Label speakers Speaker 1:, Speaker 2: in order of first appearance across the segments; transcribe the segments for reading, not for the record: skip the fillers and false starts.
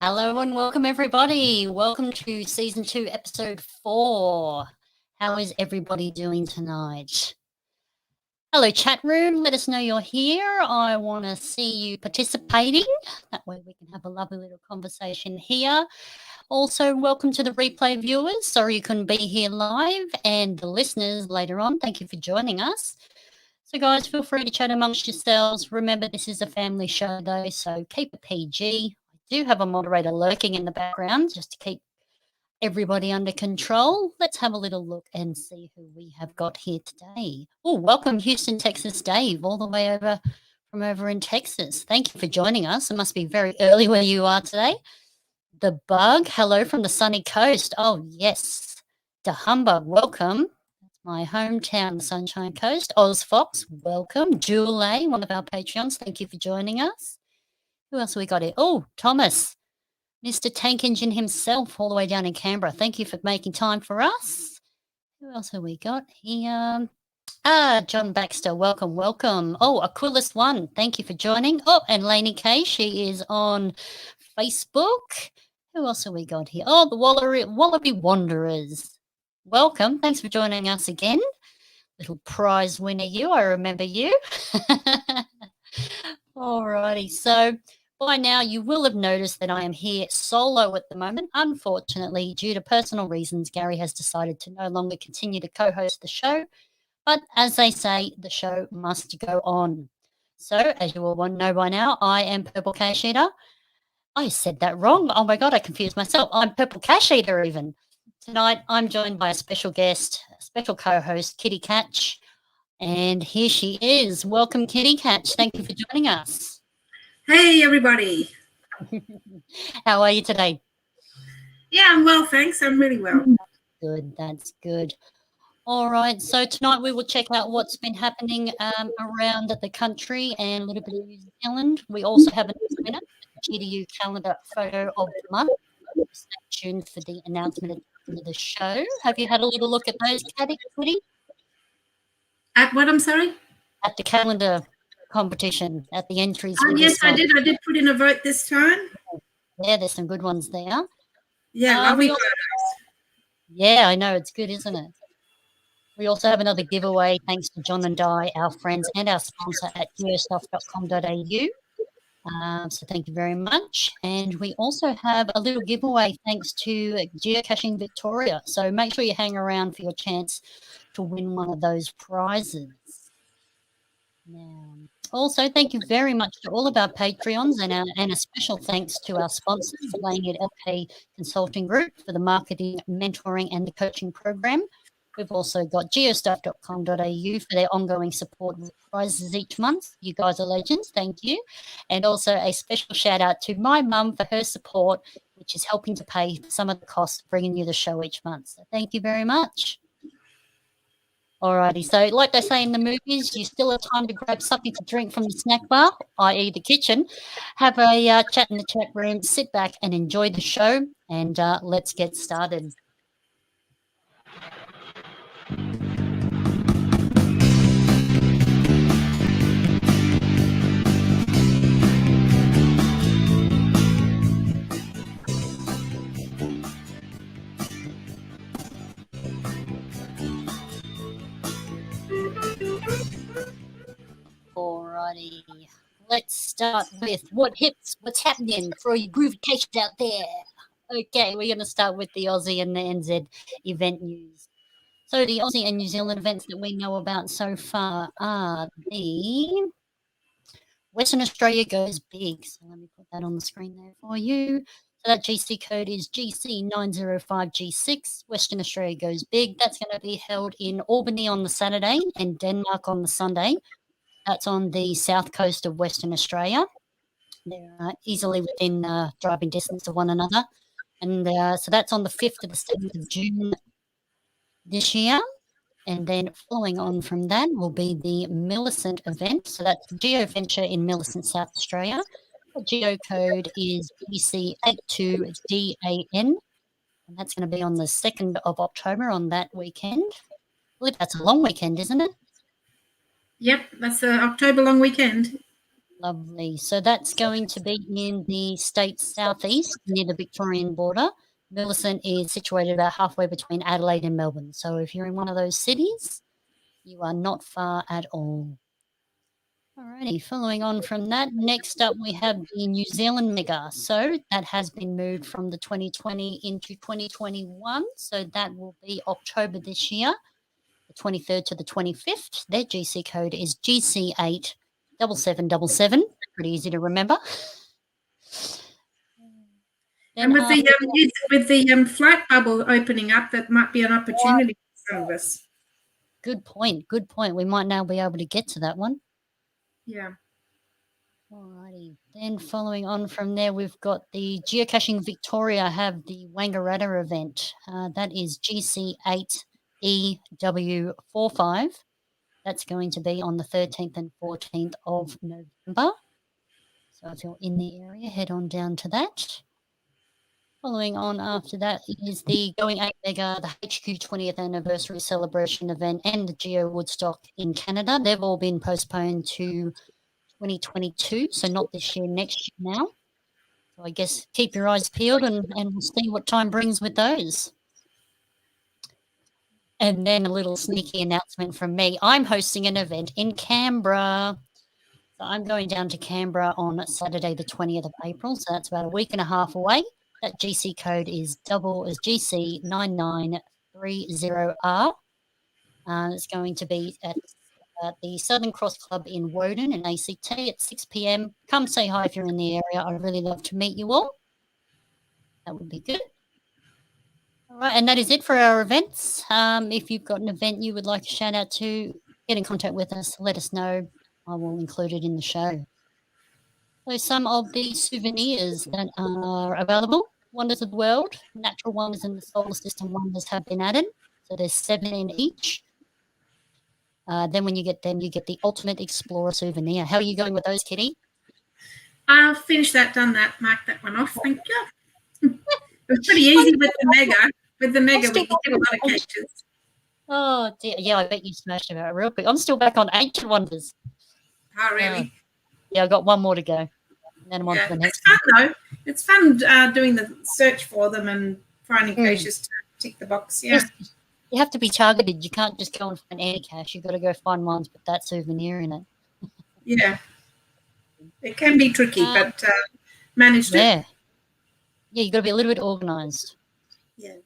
Speaker 1: Hello and welcome everybody. Welcome to Season 2, Episode 4. How is everybody doing tonight? Hello chat room, let us know you're here. I want to see you participating. That way we can have a lovely little conversation here. Also, welcome to the replay viewers. Sorry you couldn't be here live, and the listeners later on. Thank you for joining us. So guys, feel free to chat amongst yourselves. Remember, this is a family show though, so keep it PG. I do have a moderator lurking in the background just to keep everybody under control. Let's have a little look and see who we have got here today. Oh, welcome Houston, Texas, Dave, all the way over from over in Texas. Thank you for joining us. It must be very early where you are today. The Bug, hello from the sunny coast. Oh, yes. Dahumba, welcome. That's my hometown, the Sunshine Coast. Oz Fox, welcome. Julie, one of our Patreons, thank you for joining us. Who else have we got here? Oh, Thomas, Mr. Tank Engine himself, all the way down in Canberra. Thank you for making time for us. Who else have we got here? John Baxter, welcome, welcome. Oh, Aquilus One, thank you for joining. Oh, and Lainey Kay, she is on Facebook. Who else have we got here? Oh, the Wallaby Wanderers. Welcome. Thanks for joining us again. Little prize winner you. I remember you. Alrighty. So by now you will have noticed that I am here solo at the moment. Unfortunately, due to personal reasons, Gary has decided to no longer continue to co-host the show. But as they say, the show must go on. So as you all know by now, I am Purple Cache Eater. I said that wrong. Oh my God, I confused myself. I'm Purple Cache Eater even. Tonight, I'm joined by a special guest, a special co-host, KittyKatch. And here she is. Welcome, KittyKatch. Thank you for joining us.
Speaker 2: Hey, everybody.
Speaker 1: How are you today?
Speaker 2: Yeah, I'm well, thanks. I'm really well.
Speaker 1: Good, that's good. All right, so tonight we will check out what's been happening around the country and a little bit of New Zealand. We also have a winner, GDU calendar photo of the month. Stay tuned for the announcement at the end of the show. Have you had a little look at those, Kitty?
Speaker 2: At what, I'm sorry?
Speaker 1: At the calendar competition, at the entries.
Speaker 2: Yes, I did. I did put in a vote this time.
Speaker 1: Yeah, there's some good ones there.
Speaker 2: Yeah, lovely photos.
Speaker 1: Yeah, I know. It's good, isn't it? We also have another giveaway thanks to John and Di, our friends and our sponsor at geostuff.com.au. So thank you very much. And we also have a little giveaway thanks to Geocaching Victoria. So make sure you hang around for your chance to win one of those prizes. Now, also, thank you very much to all of our Patreons and a special thanks to our sponsors, Laying It LK Consulting Group for the marketing, mentoring and the coaching program. We've also got geostuff.com.au for their ongoing support with prizes each month. You guys are legends. Thank you. And also a special shout out to my mum for her support, which is helping to pay some of the costs of bringing you the show each month. So thank you very much. Alrighty, so like they say in the movies, you still have time to grab something to drink from the snack bar, i.e. the kitchen, have a chat in the chat room, sit back and enjoy the show, and let's get started. Alrighty, let's start with what's happening for you groovy caches out there. Okay, we're going to start with the Aussie and the NZ event news. So the Aussie and New Zealand events that we know about so far are the Western Australia Goes Big. So let me put that on the screen there for you. So that GC code is GC905G6. Western Australia Goes Big. That's going to be held in Albany on the Saturday and Denmark on the Sunday. That's on the south coast of Western Australia. They're easily within driving distance of one another. And so that's on the 5th to the 7th of June this year. And then following on from that will be the Millicent event. So that's GeoVenture in Millicent, South Australia. The geo code is BC82DAN. And that's going to be on the 2nd of October on that weekend. I believe that's a long weekend, isn't it?
Speaker 2: Yep, that's the October long weekend.
Speaker 1: Lovely. So that's going to be in the state's southeast near the Victorian border. Millicent is situated about halfway between Adelaide and Melbourne. So if you're in one of those cities, you are not far at all. Alrighty, following on from that, next up we have the New Zealand Mega. So that has been moved from the 2020 into 2021. So that will be October this year, the 23rd to the 25th. Their GC code is GC87777. Pretty easy to remember.
Speaker 2: And with the flight bubble opening up, that might be an opportunity for some of us.
Speaker 1: Good point. Good point. We might now be able to get to that one.
Speaker 2: Yeah.
Speaker 1: Alrighty. Then following on from there, we've got the Geocaching Victoria have the Wangaratta event. That is GC8EW45. That's going to be on the 13th and 14th of November. So if you're in the area, head on down to that. Following on after that is the Going 8 Mega, the HQ 20th anniversary celebration event, and the Geo Woodstock in Canada. They've all been postponed to 2022, so not this year, next year now. So I guess keep your eyes peeled and we'll see what time brings with those. And then a little sneaky announcement from me. I'm hosting an event in Canberra. So I'm going down to Canberra on Saturday, the 20th of April. So that's about a week and a half away. That GC code is GC9930R. It's going to be at the Southern Cross Club in Woden in ACT at 6 p.m. Come say hi if you're in the area. I'd really love to meet you all. That would be good. All right, and that is it for our events. If you've got an event you would like to shout out to, get in contact with us. Let us know. I will include it in the show. So some of the souvenirs that are available: Wonders of the World, Natural Wonders and the Solar System Wonders have been added. So there's 7 in each. Then when you get them, you get the Ultimate Explorer souvenir. How are you going with those, Kitty?
Speaker 2: I'll finish that, done that, mark that one off. Thank you. It was pretty easy with the Mega. With the Mega, we can get a lot of caches.
Speaker 1: Oh, dear. Yeah, I bet you smashed them out real quick. I'm still back on Ancient Wonders.
Speaker 2: Oh, really?
Speaker 1: Yeah, I've got one more to go. And then I'm on to the next.
Speaker 2: It's fun, though. It's fun doing the search for them and finding caches to tick the box. Yeah.
Speaker 1: Yes, you have to be targeted. You can't just go and find any cache. You've got to go find ones with that souvenir in it.
Speaker 2: Yeah. It can be tricky, but managed it.
Speaker 1: Yeah, you've got to be a little bit organised.
Speaker 2: Yeah.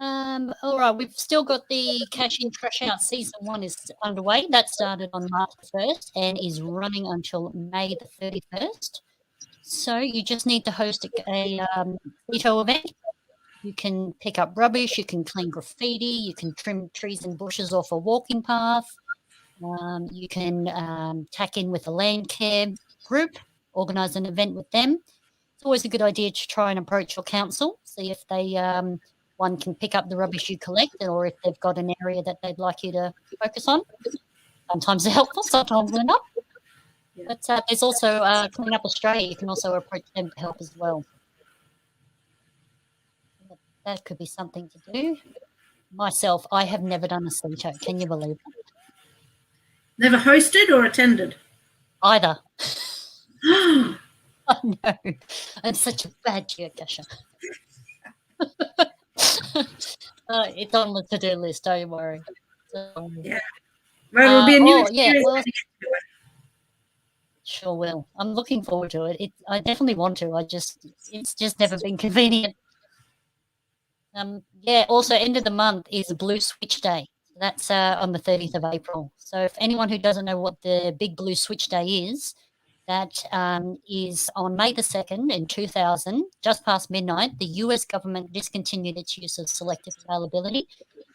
Speaker 1: All right, we've still got the Cash In, Trash Out Season 1 is underway. That started on March 1st and is running until May the 31st. So you just need to host a veto event. You can pick up rubbish, you can clean graffiti, you can trim trees and bushes off a walking path. You can tack in with a land care group, organise an event with them. It's always a good idea to try and approach your council, see if they one can pick up the rubbish you collect, or if they've got an area that they'd like you to focus on. Sometimes they're helpful, sometimes they're not. Yeah. But there's also Clean Up Australia. You can also approach them to help as well. That could be something to do. Myself, I have never done a CETO. Can you believe it?
Speaker 2: Never hosted or attended?
Speaker 1: Either. I know. I'm such a bad geocacher. It's on the to-do list, don't worry. So,
Speaker 2: yeah. Well, it'll be a new
Speaker 1: experience. Yeah, well, sure will. I'm looking forward to it. I definitely want to. It's just never been convenient. Also end of the month is Blue Switch Day. That's on the 30th of April. So if anyone who doesn't know what the big Blue Switch Day is, that is on May the 2nd in 2000, just past midnight, the US government discontinued its use of selective availability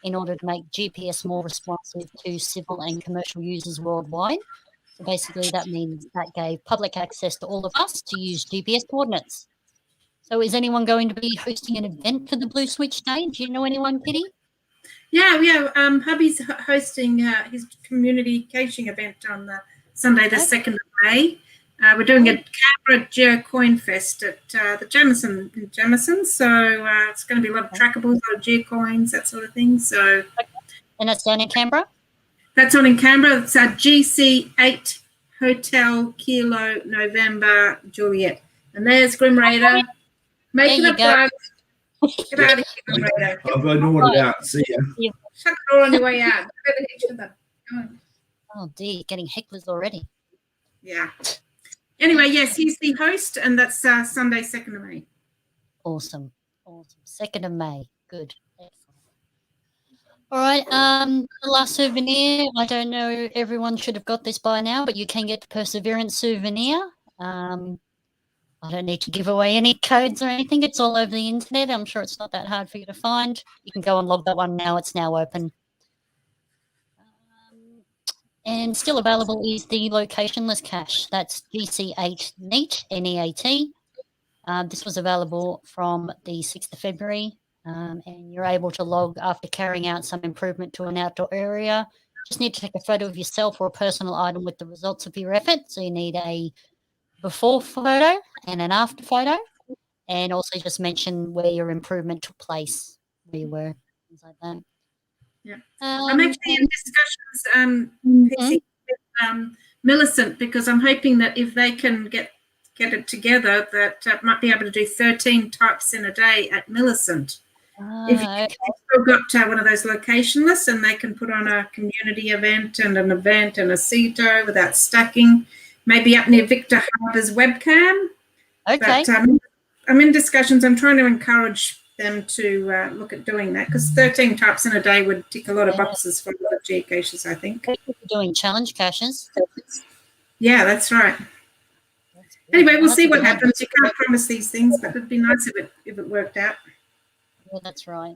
Speaker 1: in order to make GPS more responsive to civil and commercial users worldwide. So basically that means that gave public access to all of us to use GPS coordinates. So is anyone going to be hosting an event for the Blue Switch Day? Do you know anyone, Kitty?
Speaker 2: Yeah. Hubby's hosting his community caching event on Sunday the 2nd of May. We're doing a Canberra Geocoin Fest at the Jamison in Jamison. So it's going to be a lot of trackables, a lot of geocoins, that sort of thing. So,
Speaker 1: and that's down in Canberra?
Speaker 2: That's on in Canberra. It's GC8 Hotel Kilo November Juliet. And there's Grim Raider making
Speaker 1: There
Speaker 2: a
Speaker 1: you go.
Speaker 2: plug. Get out of here, Grim Raider.
Speaker 3: I've ignored it out. See ya.
Speaker 2: Shut the door on your way out. Go to each other. Go on.
Speaker 1: Oh dear, getting hecklers already.
Speaker 2: Yeah. Anyway, yes, he's the host, and that's Sunday, 2nd of May.
Speaker 1: Awesome. 2nd of May. Good. Excellent. All right. The last souvenir. I don't know. Everyone should have got this by now, but you can get the Perseverance souvenir. I don't need to give away any codes or anything. It's all over the internet. I'm sure it's not that hard for you to find. You can go and log that one now. It's now open. And still available is the locationless cache. That's GC8 NEAT, N-E-A-T. This was available from the 6th of February, and you're able to log after carrying out some improvement to an outdoor area. Just need to take a photo of yourself or a personal item with the results of your effort. So you need a before photo and an after photo, and also just mention where your improvement took place, where you were, things like that.
Speaker 2: Yeah. I'm actually in discussions PC with Millicent, because I'm hoping that if they can get it together, that might be able to do 13 types in a day at Millicent. If you've still got one of those location lists, and they can put on a community event and an event and a CETO without stacking, maybe up near Victor Harbour's webcam.
Speaker 1: Okay.
Speaker 2: But I'm in discussions. I'm trying to encourage them to look at doing that, because 13 types in a day would tick a lot of boxes for a lot of geocaches, I think.
Speaker 1: Doing challenge caches.
Speaker 2: Yeah, that's right. Anyway, we'll see what happens. You can't promise these things, but it'd be nice if it worked out.
Speaker 1: Yeah, that's right.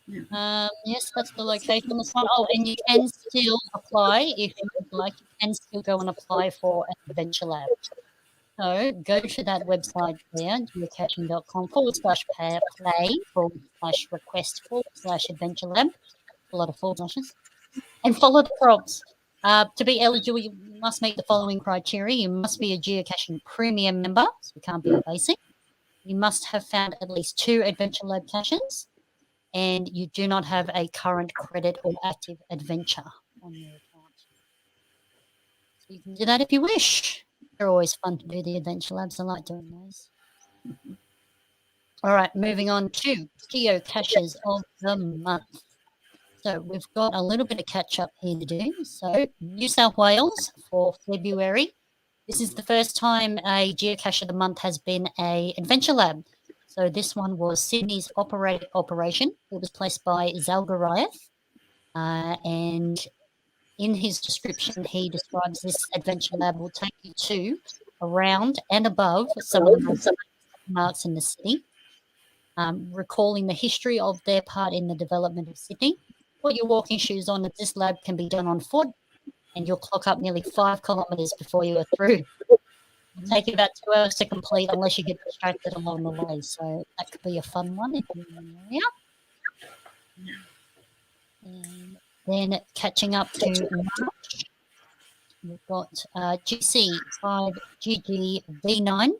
Speaker 2: Yeah.
Speaker 1: Yes, that's the location on this one. Oh, and you can still apply if you would like. You can still go and apply for an adventure lab. So go to that website there, geocaching.com/play/request/adventure lab. A lot of forward slashes. And follow the prompts. To be eligible, you must meet the following criteria. You must be a Geocaching Premium member, so you can't be a basic. You must have found at least 2 Adventure Lab caches, and you do not have a current credit or active adventure on your account. So you can do that if you wish. They're always fun to do, the Adventure Labs. I like doing those. All right, moving on to Geocaches of the month. So we've got a little bit of catch up here to do. So New South Wales for February. This is the first time a Geocache of the month has been a Adventure Lab. So this one was Sydney's operation. It was placed by Zalgariath. And in his description, he describes this Adventure Lab will take you to, around and above some of the most landmarks in the city, recalling the history of their part in the development of Sydney. Put your walking shoes on, as this lab can be done on foot, and you'll clock up nearly 5 kilometres before you are through. It'll take you about 2 hours to complete, unless you get distracted along the way. So that could be a fun one if you're in the area. And then catching up to March, we've got GC5GGV9,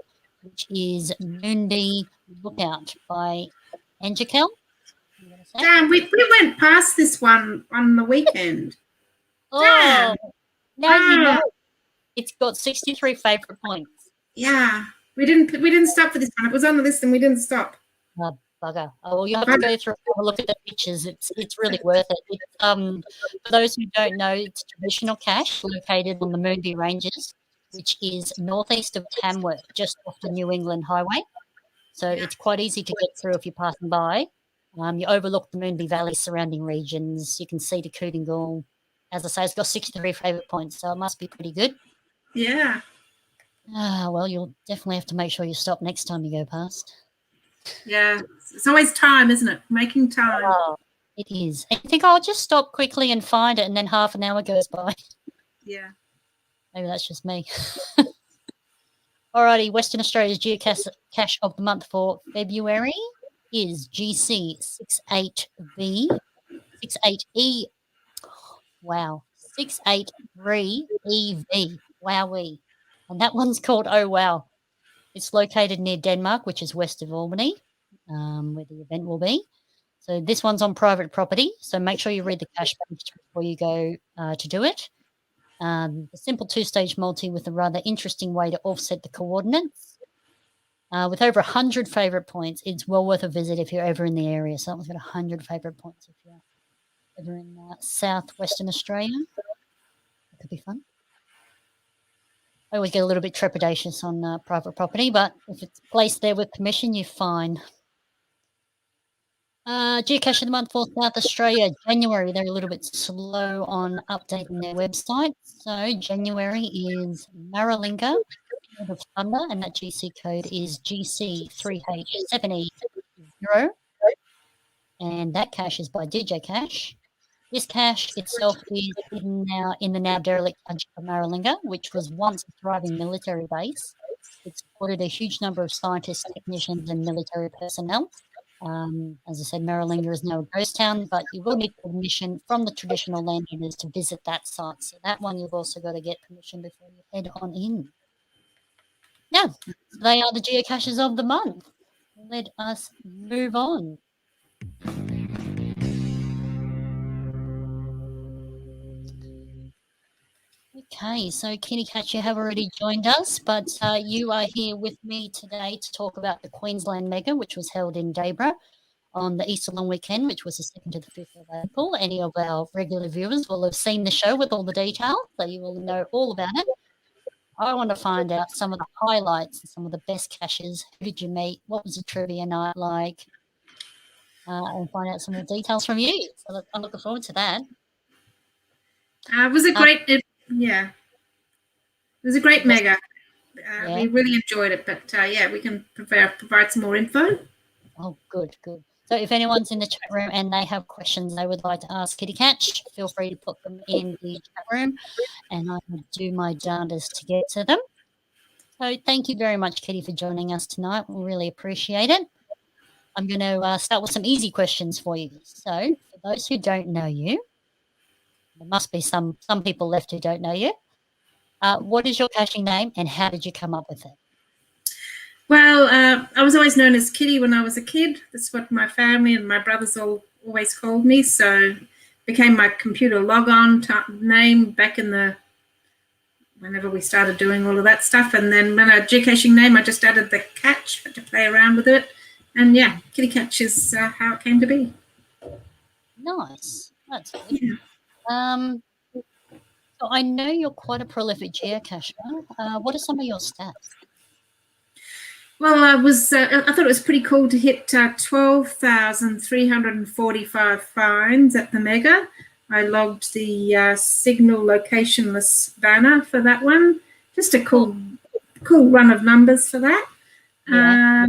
Speaker 1: which is Moondi Lookout by Angikel.
Speaker 2: Damn, we went past this one on the weekend.
Speaker 1: Oh,
Speaker 2: Damn.
Speaker 1: now you know. It's got 63 favourite points.
Speaker 2: Yeah, we didn't stop for this one. It was on the list and we didn't stop.
Speaker 1: Oh, bugger. Oh, well, you have to go through and have a look at the pictures. It's really worth it. For those who don't know, it's a traditional cache located on the Moondi Ranges, which is northeast of Tamworth, just off the New England Highway. So it's quite easy to get through if you're passing by. You overlook the Moondi Valley surrounding regions. You can see the Cootingal. As I say, it's got 63 favourite points, so it must be pretty good.
Speaker 2: Yeah.
Speaker 1: Well, you'll definitely have to make sure you stop next time you go past.
Speaker 2: Yeah. It's always time, isn't it? Making time.
Speaker 1: Oh, it is. And you think, I'll just stop quickly and find it, and then half an hour goes by.
Speaker 2: Yeah.
Speaker 1: Maybe that's just me. Alrighty, Western Australia's Geocache of the month for February is GC68V, 68E. Wow, 683EV. Wowee. And that one's called Oh Wow. It's located near Denmark, which is west of Albany, where the event will be. So this one's on private property, so make sure you read the cache page before you go to do it. The simple two-stage multi with a rather interesting way to offset the coordinates. With over 100 favourite points, it's well worth a visit if you're ever in the area. So that one's got 100 favourite points if you're ever in southwestern Australia. That could be fun. I always get a little bit trepidatious on private property, but if it's placed there with permission, you're fine. Geocache of the month for South Australia, January. They're a little bit slow on updating their website. So January is Maralinga of Thunder, and that GC code is GC3H7E0. And that cache is by DJ Cache. This cache itself is hidden now in the now derelict country of Maralinga, which was once a thriving military base. It supported a huge number of scientists, technicians, and military personnel. As I said, Maralinga is now a ghost town, but you will need permission from the traditional landowners to visit that site. So that one you've also got to get permission before you head on in. Yeah, they are the geocaches of the month. Let us move on. Okay, so KittyKatch, you have already joined us, but you are here with me today to talk about the Queensland Mega, which was held in Debra on the Easter long weekend, which was the 2nd to the 5th of April. Any of our regular viewers will have seen the show with all the details, so you will know all about it. I want to find out some of the highlights and some of the best caches. Who did you meet? What was the trivia night like? And find out some more details from you. So I'm looking forward to that.
Speaker 2: It was a great, it was a great mega. We really enjoyed it, but yeah, we can provide some more info.
Speaker 1: Oh, good. So if anyone's in the chat room and they have questions they would like to ask KittyKatch, feel free to put them in the chat room and I will do my darndest to get to them. So thank you very much, Kitty, for joining us tonight. We really appreciate it. I'm going to start with some easy questions for you. So for those who don't know you, there must be some people left who don't know you. What is your caching name and how did you come up with it?
Speaker 2: Well, I was always known as Kitty when I was a kid. That's what my family and my brothers always called me. So it became my computer logon name back in whenever we started doing all of that stuff. And then when I geocaching name, I just added the catch to play around with it. And yeah, KittyKatch is how it came to be.
Speaker 1: Nice. That's good. Yeah. So I know you're quite a prolific geocacher. What are some of your stats?
Speaker 2: Well, I thought it was pretty cool to hit 12,345 finds at the Mega. I logged the signal locationless banner for that one. Just a cool run of numbers for that. Yeah.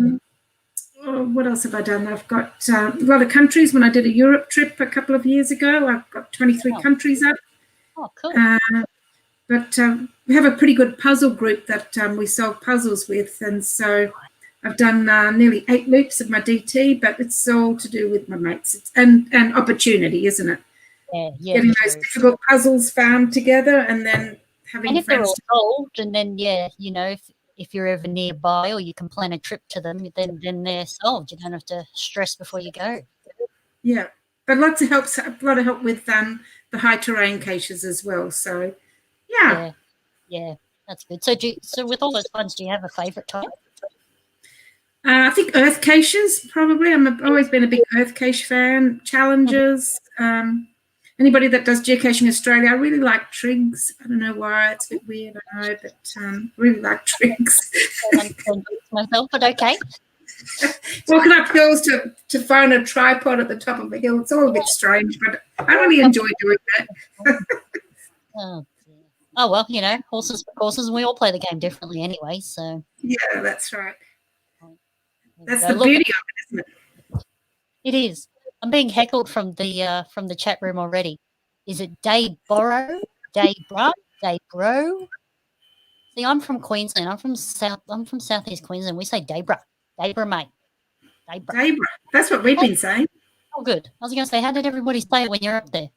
Speaker 2: What else have I done? I've got a lot of countries. When I did a Europe trip a couple of years ago, I've got 23 countries up.
Speaker 1: Oh, cool.
Speaker 2: But we have a pretty good puzzle group that we solve puzzles with. And so I've done nearly 8 loops of my DT, but it's all to do with my mates. And opportunity, isn't it?
Speaker 1: Yeah.
Speaker 2: Getting those difficult puzzles found together and then having
Speaker 1: if they're all solved, and then, if you're ever nearby or you can plan a trip to them, then they're solved. You don't have to stress before you go.
Speaker 2: Yeah. But a lot of help with the high terrain caches as well. So, yeah.
Speaker 1: Yeah, that's good. So with all those ones, do you have a favourite type?
Speaker 2: I think earth caches, probably. I've always been a big earth cache fan. Challenges. Anybody that does Geocaching Australia, I really like trigs. I don't know why. It's a bit weird, I know, but really like trigs.
Speaker 1: Myself, but okay.
Speaker 2: Walking up hills to find a tripod at the top of a hill, it's all a bit strange, but I really enjoy doing that.
Speaker 1: Oh, well, horses for courses, and we all play the game differently anyway, so.
Speaker 2: Yeah, that's right. That's the beauty of it, isn't it?
Speaker 1: It is. I'm being heckled from the chat room already. Is it Dayboro? Daybro? See, I'm from Queensland. I'm from southeast Queensland. We say Daybra. Daybra, mate.
Speaker 2: Daybra. That's what we've been saying.
Speaker 1: Oh, good. I was going to say, how did everybody say it when you're up there?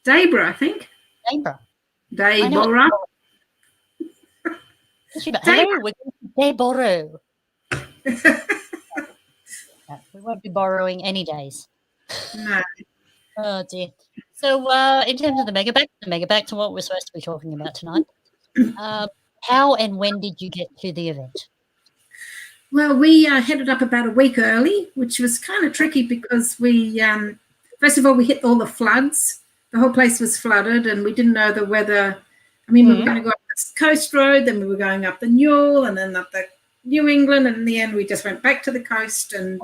Speaker 2: Daybra, I think.
Speaker 1: Daybra.
Speaker 2: Daybora.
Speaker 1: Hello, we're Dayboro. We won't be borrowing any days.
Speaker 2: No.
Speaker 1: Oh dear. So, in terms of the mega back to what we're supposed to be talking about tonight. How and when did you get to the event?
Speaker 2: Well, we headed up about a week early, which was kind of tricky because we, first of all, we hit all the floods. The whole place was flooded, and we didn't know the weather. I mean, we were going to go up the coast road, then we were going up the Newell, and then up the New England, and in the end, we just went back to the coast, and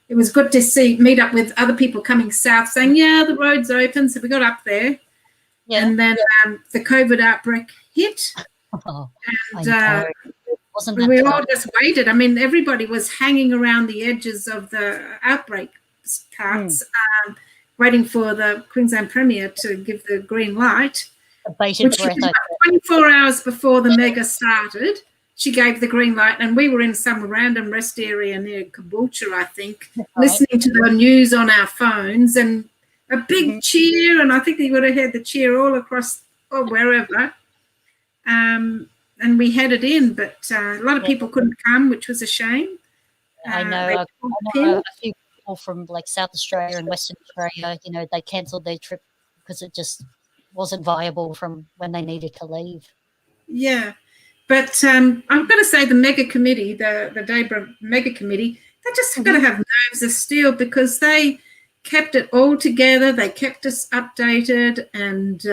Speaker 2: it was good to meet up with other people coming south saying, yeah, the road's open. So we got up there, and then the COVID outbreak hit, and we all just waited. I mean, everybody was hanging around the edges of the outbreak parts, waiting for the Queensland Premier to give the green light, which was about 24 hours before the mega started. She gave the green light, and we were in some random rest area near Caboolture, I think, listening to the news on our phones, and a big cheer, and I think you would have heard the cheer all across or wherever. And we headed in, but a lot of people couldn't come, which was a shame.
Speaker 1: I know a few people from like South Australia and Western Australia, you know, they cancelled their trip because it just wasn't viable from when they needed to leave.
Speaker 2: Yeah. But I've got to say the mega committee, the Debra mega committee, they just got to have nerves of steel because they kept it all together. They kept us updated, and,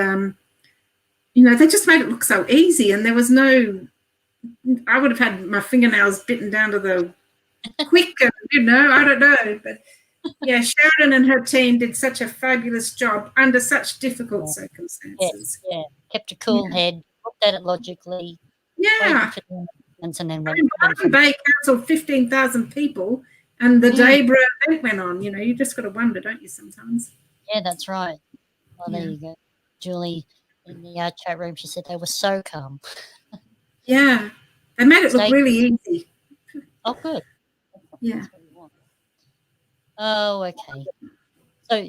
Speaker 2: you know, they just made it look so easy. And there was I would have had my fingernails bitten down to the quick, you know, I don't know. But, yeah, Sheridan and her team did such a fabulous job under such difficult circumstances.
Speaker 1: Yeah, kept a cool head, looked at it logically.
Speaker 2: Yeah.
Speaker 1: And then
Speaker 2: Martin Bay cancelled 15,000 people, and the Debra event went on. You know, you just got to wonder, don't you, sometimes?
Speaker 1: Yeah, that's right. Well, there you go. Julie in the chat room, she said they were so calm.
Speaker 2: Yeah, they made it look really easy.
Speaker 1: Oh, good.
Speaker 2: Yeah.
Speaker 1: Oh, okay. So,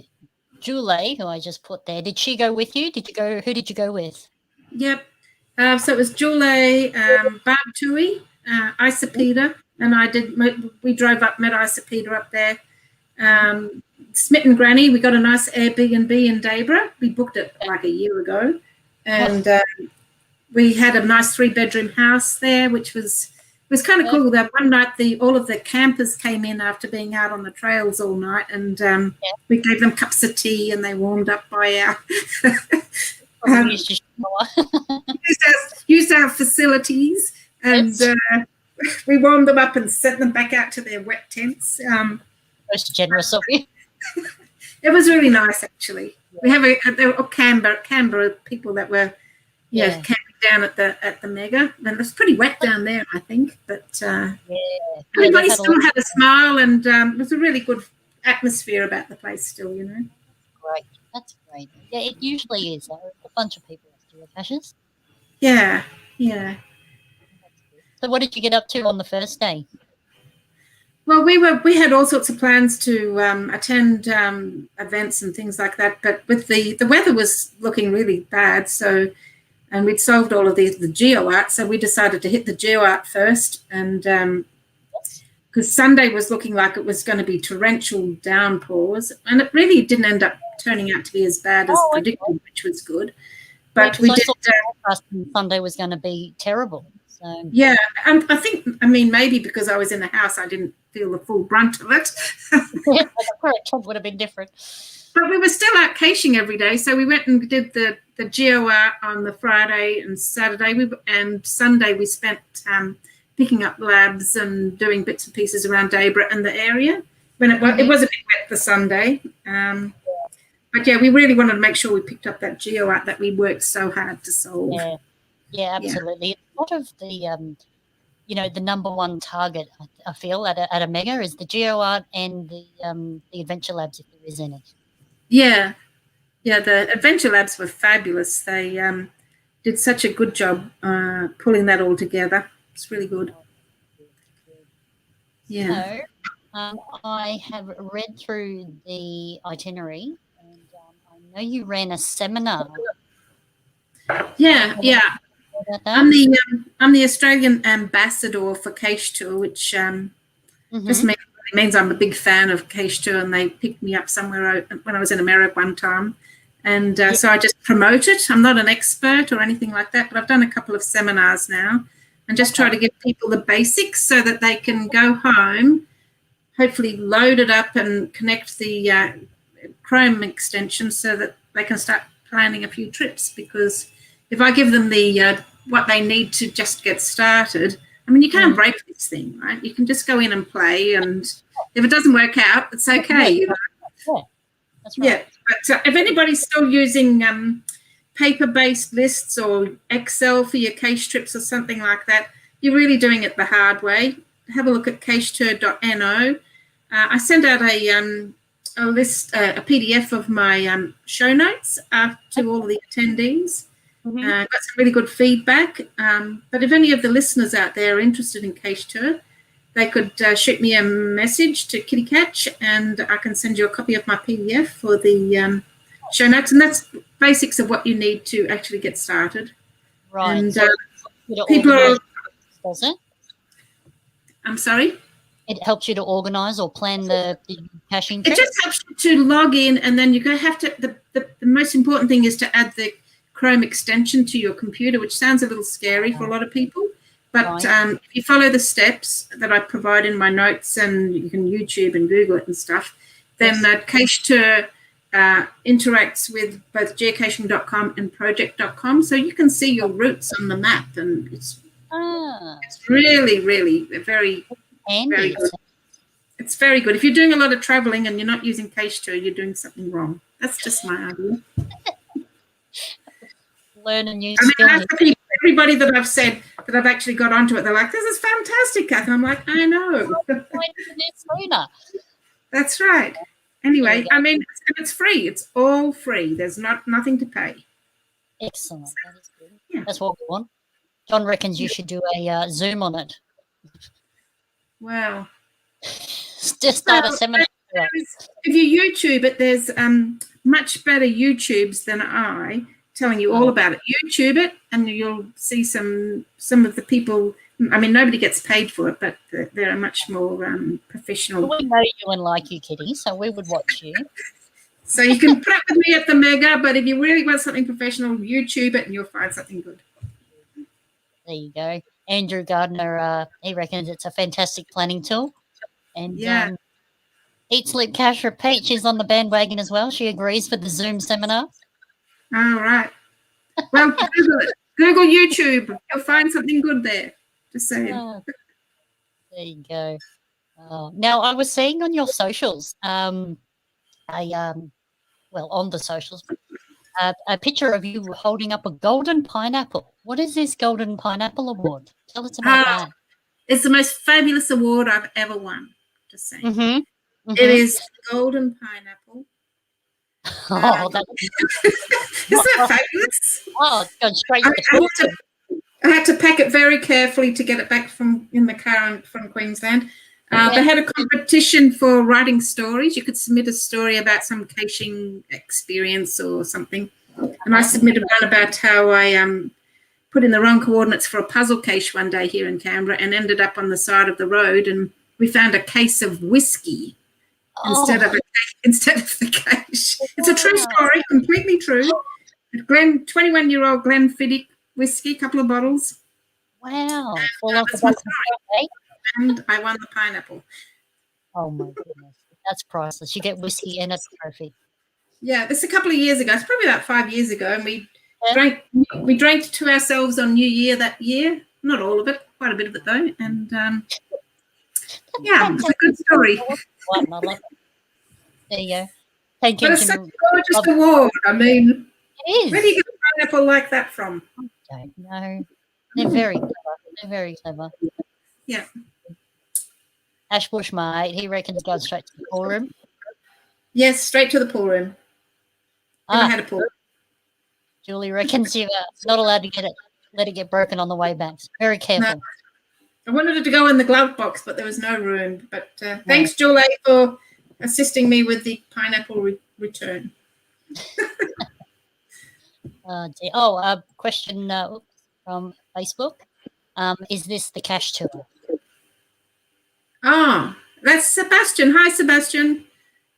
Speaker 1: Julie, who I just put there, did she go with you? Who did you go with?
Speaker 2: Yep. So it was Julie, Barb Tui, Isa Peter, and we drove up, met Isa Peter up there. Smitten Granny, we got a nice Airbnb in Debra. We booked it like a year ago. And we had a nice 3-bedroom house there, which was kind of cool. That one night, all of the campers came in after being out on the trails all night, and we gave them cups of tea, and they warmed up by our... used our facilities, and we warmed them up and sent them back out to their wet tents.
Speaker 1: Most generous of you.
Speaker 2: It was really nice, actually. We have Canberra people that were camping down at the mega, and it's pretty wet down there, I think. But everybody still had a smile, and it was a really good atmosphere about the place still, you know.
Speaker 1: Great. That's great. Yeah, it usually is. A bunch of people do geocaches.
Speaker 2: Yeah, yeah.
Speaker 1: So what did you get up to on the first day?
Speaker 2: Well, we had all sorts of plans to attend events and things like that, but with the weather was looking really bad, and we'd solved all of the GeoArt, so we decided to hit the GeoArt first, and because Sunday was looking like it was going to be torrential downpours, and it really didn't end up turning out to be as bad as predicted, which was good. But we did.
Speaker 1: Sunday was going to be terrible. So.
Speaker 2: Yeah, and I think, maybe because I was in the house, I didn't feel the full brunt of it.
Speaker 1: Yeah, the would have been different.
Speaker 2: But we were still out caching every day, so we went and did the GeoArt on the Friday and Saturday, and Sunday we spent picking up labs and doing bits and pieces around Debra and the area. When it was a bit wet for Sunday. But yeah, we really wanted to make sure we picked up that GeoArt that we worked so hard to solve.
Speaker 1: Yeah, absolutely. Yeah. A lot of the, the number one target, I feel, at a mega is the GeoArt and the Adventure Labs, if there is any.
Speaker 2: Yeah. Yeah, the Adventure Labs were fabulous. They did such a good job pulling that all together. It's really good. Yeah.
Speaker 1: So, I have read through the itinerary, and I know you ran a seminar.
Speaker 2: Yeah. I'm the Australian ambassador for Cache Tour, which just means It means I'm a big fan of Cache Tour, and they picked me up somewhere when I was in America one time. And so I just promote it. I'm not an expert or anything like that, but I've done a couple of seminars now and just try to give people the basics so that they can go home, hopefully load it up and connect the Chrome extension so that they can start planning a few trips. Because if I give them the what they need to just get started, I mean, you can't break this thing, right? You can just go in and play, and if it doesn't work out, it's okay. You know?
Speaker 1: Yeah, that's right.
Speaker 2: Yeah, but if anybody's still using paper-based lists or Excel for your cache trips or something like that, you're really doing it the hard way. Have a look at cachetour.no. I sent out a list, a PDF of my show notes to all the attendees. Got some really good feedback. But if any of the listeners out there are interested in Cache Tour, they could shoot me a message to KittyKatch, and I can send you a copy of my PDF for the show notes. And that's basics of what you need to actually get started.
Speaker 1: Right.
Speaker 2: And
Speaker 1: so
Speaker 2: people are.
Speaker 1: Does it?
Speaker 2: I'm sorry?
Speaker 1: It helps you to organise or plan the caching
Speaker 2: It
Speaker 1: trip?
Speaker 2: just helps you to log in, and then you have to. The most important thing is to add the Chrome extension to your computer, which sounds a little scary for a lot of people. But if you follow the steps that I provide in my notes, and you can YouTube and Google it and stuff, then Cache Tour interacts with both geocaching.com and project.com, so you can see your routes on the map, and it's really, really very, very good. It's very good. If you're doing a lot of traveling and you're not using Cache Tour, you're doing something wrong. That's just my idea.
Speaker 1: Learn a new skill.
Speaker 2: Everybody that I've said that I've actually got onto it, they're like, "This is fantastic, Kath." And I'm like, "I know." That's right. Anyway, I mean, it's free. It's all free. There's nothing to pay.
Speaker 1: Excellent. That is good. Yeah. That's what we want. John reckons you should do a Zoom on it.
Speaker 2: Wow.
Speaker 1: Just start a seminar.
Speaker 2: If you YouTube it, there's much better YouTubes than I telling you all about it. YouTube it, and you'll see some of the people. I mean, nobody gets paid for it, but they're much more professional.
Speaker 1: Well, we know you and like you, Kitty, so we would watch you.
Speaker 2: So you can put up with me at the Mega, but if you really want something professional, YouTube it, and you'll find something good.
Speaker 1: There you go. Andrew Gardner, he reckons it's a fantastic planning tool. And Eat, Sleep, Cash, Repeat, she's on the bandwagon as well. She agrees with the Zoom seminar.
Speaker 2: All right. Well, Google it. Google YouTube. You'll find something good there. Just saying.
Speaker 1: There you go. Now, I was seeing on your socials, on the socials, a picture of you holding up a golden pineapple. What is this Golden Pineapple Award? Tell us about that.
Speaker 2: It's the most fabulous award I've ever won. Just saying. It is Golden Pineapple.
Speaker 1: Oh,
Speaker 2: isn't that fabulous?
Speaker 1: Oh, it's gone straight to the
Speaker 2: I had to pack it very carefully to get it back in the car from Queensland. They had a competition for writing stories. You could submit a story about some caching experience or something. And I submitted one about how I put in the wrong coordinates for a puzzle cache one day here in Canberra and ended up on the side of the road, and we found a case of whiskey instead of the cache. It's a true story, completely true. 21-year-old Glenfiddich whiskey, a couple of bottles.
Speaker 1: Wow.
Speaker 2: And I won the pineapple.
Speaker 1: Oh, my goodness. That's priceless. You get whiskey and a trophy.
Speaker 2: Yeah, this a couple of years ago. It's probably about 5 years ago, and we drank to ourselves on New Year that year. Not all of it, quite a bit of it though. And it's a good story.
Speaker 1: There you go. Thank you.
Speaker 2: But it's such a gorgeous award. I mean,
Speaker 1: it is.
Speaker 2: Where do you get a pineapple like that from?
Speaker 1: I don't know. They're very clever. They're very clever.
Speaker 2: Yeah.
Speaker 1: Ash Bushmate, he reckons go straight to the pool room.
Speaker 2: Yes, straight to the pool room. Never had a pool.
Speaker 1: Julie reckons you're not allowed to let it get broken on the way back. Very careful.
Speaker 2: No. I wanted it to go in the glove box, but there was no room. But thanks, Julie, for assisting me with the pineapple return.
Speaker 1: Question from Facebook. Is this the Cache Tour?
Speaker 2: That's Sebastian. Hi, Sebastian.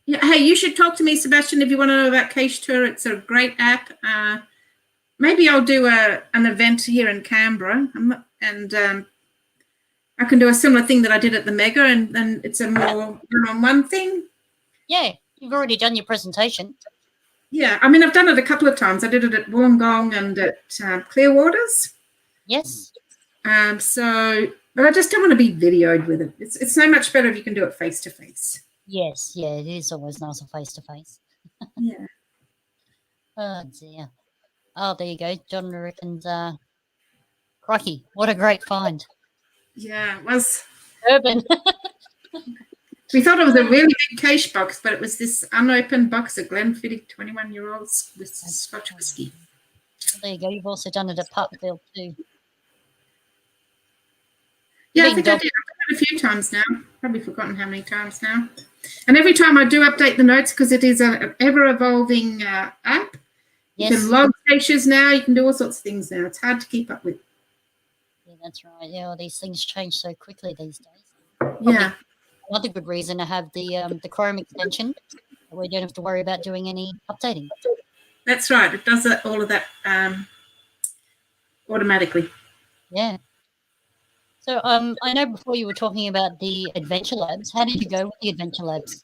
Speaker 2: Yeah, hey, you should talk to me, Sebastian, if you want to know about Cache Tour. It's a great app. Maybe I'll do an event here in Canberra, and I can do a similar thing that I did at the Mega, and then it's a more one-on-one thing.
Speaker 1: Yeah, you've already done your presentation.
Speaker 2: Yeah, I mean, I've done it a couple of times. I did it at Wollongong and at Clearwaters.
Speaker 1: Yes.
Speaker 2: But I just don't want to be videoed with it. It's so much better if you can do it face-to-face.
Speaker 1: Yes, yeah, it is always nicer face-to-face.
Speaker 2: Yeah.
Speaker 1: Oh, dear. Oh, there you go. John reckons, crikey, what a great find.
Speaker 2: Yeah, it was.
Speaker 1: Urban.
Speaker 2: We thought it was a really big cache box, but it was this unopened box of Glenfiddich 21-year-olds with Scotch whisky.
Speaker 1: Well, there you go. You've also done it at Parkville too.
Speaker 2: Yeah, I think I did. I've done it a few times now. Probably forgotten how many times now. And every time I do update the notes, because it is an ever-evolving app. Yes. You can log caches now. You can do all sorts of things now. It's hard to keep up with.
Speaker 1: Yeah, that's right. Yeah, well, these things change so quickly these days.
Speaker 2: Yeah.
Speaker 1: Another good reason to have the Chrome extension. We don't have to worry about doing any updating.
Speaker 2: That's right. It does all of that automatically.
Speaker 1: Yeah. So I know before you were talking about the Adventure Labs. How did you go with the Adventure Labs?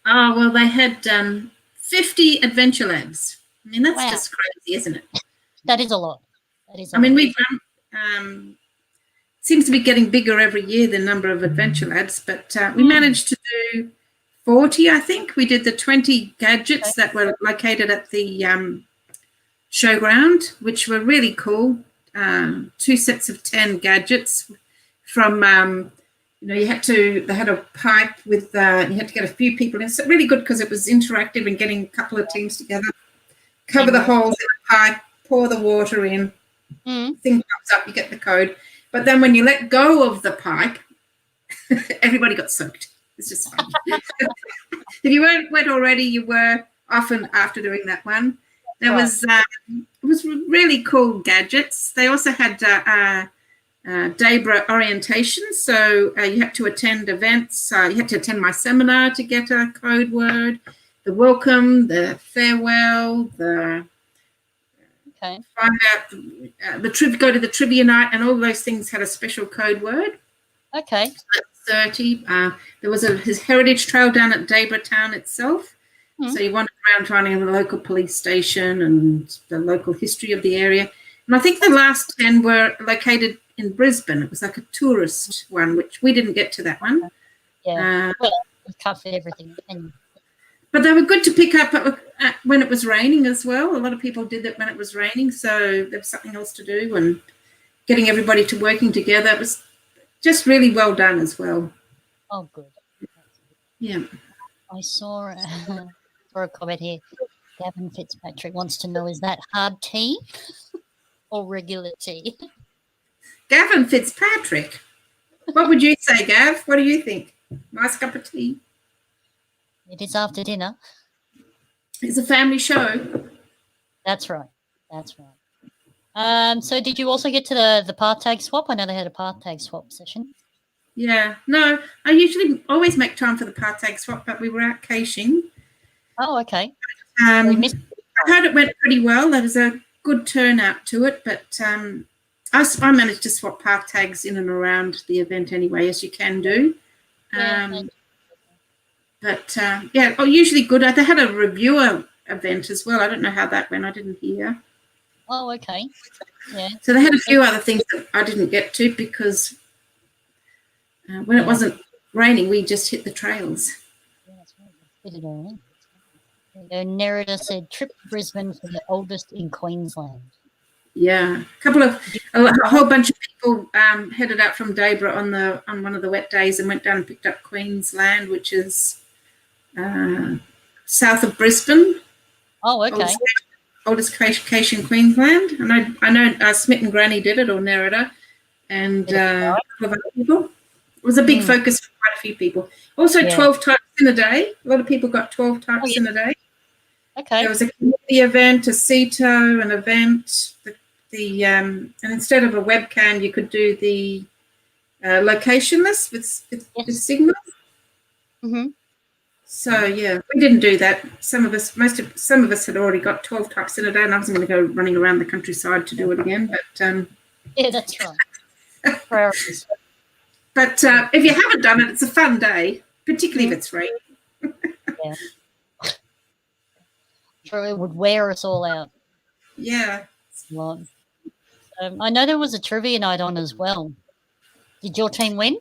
Speaker 2: Oh, well, they had 50 Adventure Labs. I mean, that's just crazy, isn't it?
Speaker 1: That is a lot. That is.
Speaker 2: I mean, we've seems to be getting bigger every year, the number of Adventure Labs, but we managed to do 40, I think. We did the 20 gadgets that were located at the showground, which were really cool. 2 sets of 10 gadgets from, they had a pipe with, you had to get a few people in. It's really good because it was interactive and getting a couple of teams together, cover the holes in the pipe, pour the water in, thing pops up, you get the code. But then when you let go of the pipe, everybody got soaked. It's just funny. If you weren't wet already, you were often after doing that one. There was it was really cool gadgets. They also had Debra orientation, so you had to attend events. You had to attend my seminar to get a code word. The welcome, the farewell, the find out go to the trivia night, and all those things had a special code word.
Speaker 1: Okay.
Speaker 2: So that's 30. There was his heritage trail down at Debra town itself. So you wandered around finding the local police station and the local history of the area. And I think the last 10 were located in Brisbane. It was like a tourist one, which we didn't get to that one.
Speaker 1: Yeah, well, we covered everything.
Speaker 2: But they were good to pick up when it was raining as well. A lot of people did that when it was raining, so there was something else to do, and getting everybody to working together. It was just really well done as well.
Speaker 1: Oh, good.
Speaker 2: Yeah.
Speaker 1: I saw a comment here. Gavin Fitzpatrick wants to know, is that hard tea or regular tea?
Speaker 2: Gavin Fitzpatrick? What would you say, Gav? What do you think? Nice cup of tea?
Speaker 1: It is after dinner.
Speaker 2: It's a family show.
Speaker 1: That's right. That's right. So did you also get to the path tag swap? I know they had a path tag swap session.
Speaker 2: Yeah. No, I usually always make time for the path tag swap, but we were out caching.
Speaker 1: Oh, okay.
Speaker 2: I heard it went pretty well. There was a good turnout to it, but I managed to swap path tags in and around the event anyway, as you can do. Usually good. They had a reviewer event as well. I don't know how that went. I didn't hear.
Speaker 1: Oh, okay. Yeah.
Speaker 2: So they had a few other things that I didn't get to because when it wasn't raining, we just hit the trails.
Speaker 1: Yeah, that's right. Fit it all in. Nerida said, trip to Brisbane for the oldest in Queensland.
Speaker 2: Yeah, a whole bunch of people headed out from Debra on one of the wet days and went down and picked up Queensland, which is south of Brisbane.
Speaker 1: Oh, okay.
Speaker 2: Oldest cache in Queensland. And I know Smith and Granny did it, or Nerida, and a couple of other people. It was a big focus for quite a few people. Also, 12 types in a day. A lot of people got 12 types in a day.
Speaker 1: Okay.
Speaker 2: There was a community event, a CETO, an event. And instead of a webcam, you could do the locationless with signals.
Speaker 1: Mm-hmm.
Speaker 2: So yeah, we didn't do that. Some of us had already got 12 types in a day, and I wasn't going to go running around the countryside to do it again. But
Speaker 1: yeah, that's right. Priorities.
Speaker 2: But if you haven't done it, it's a fun day, particularly if it's free.
Speaker 1: Yeah. Sure, it would wear us all out.
Speaker 2: Yeah.
Speaker 1: I know there was a trivia night on as well. Did your team win?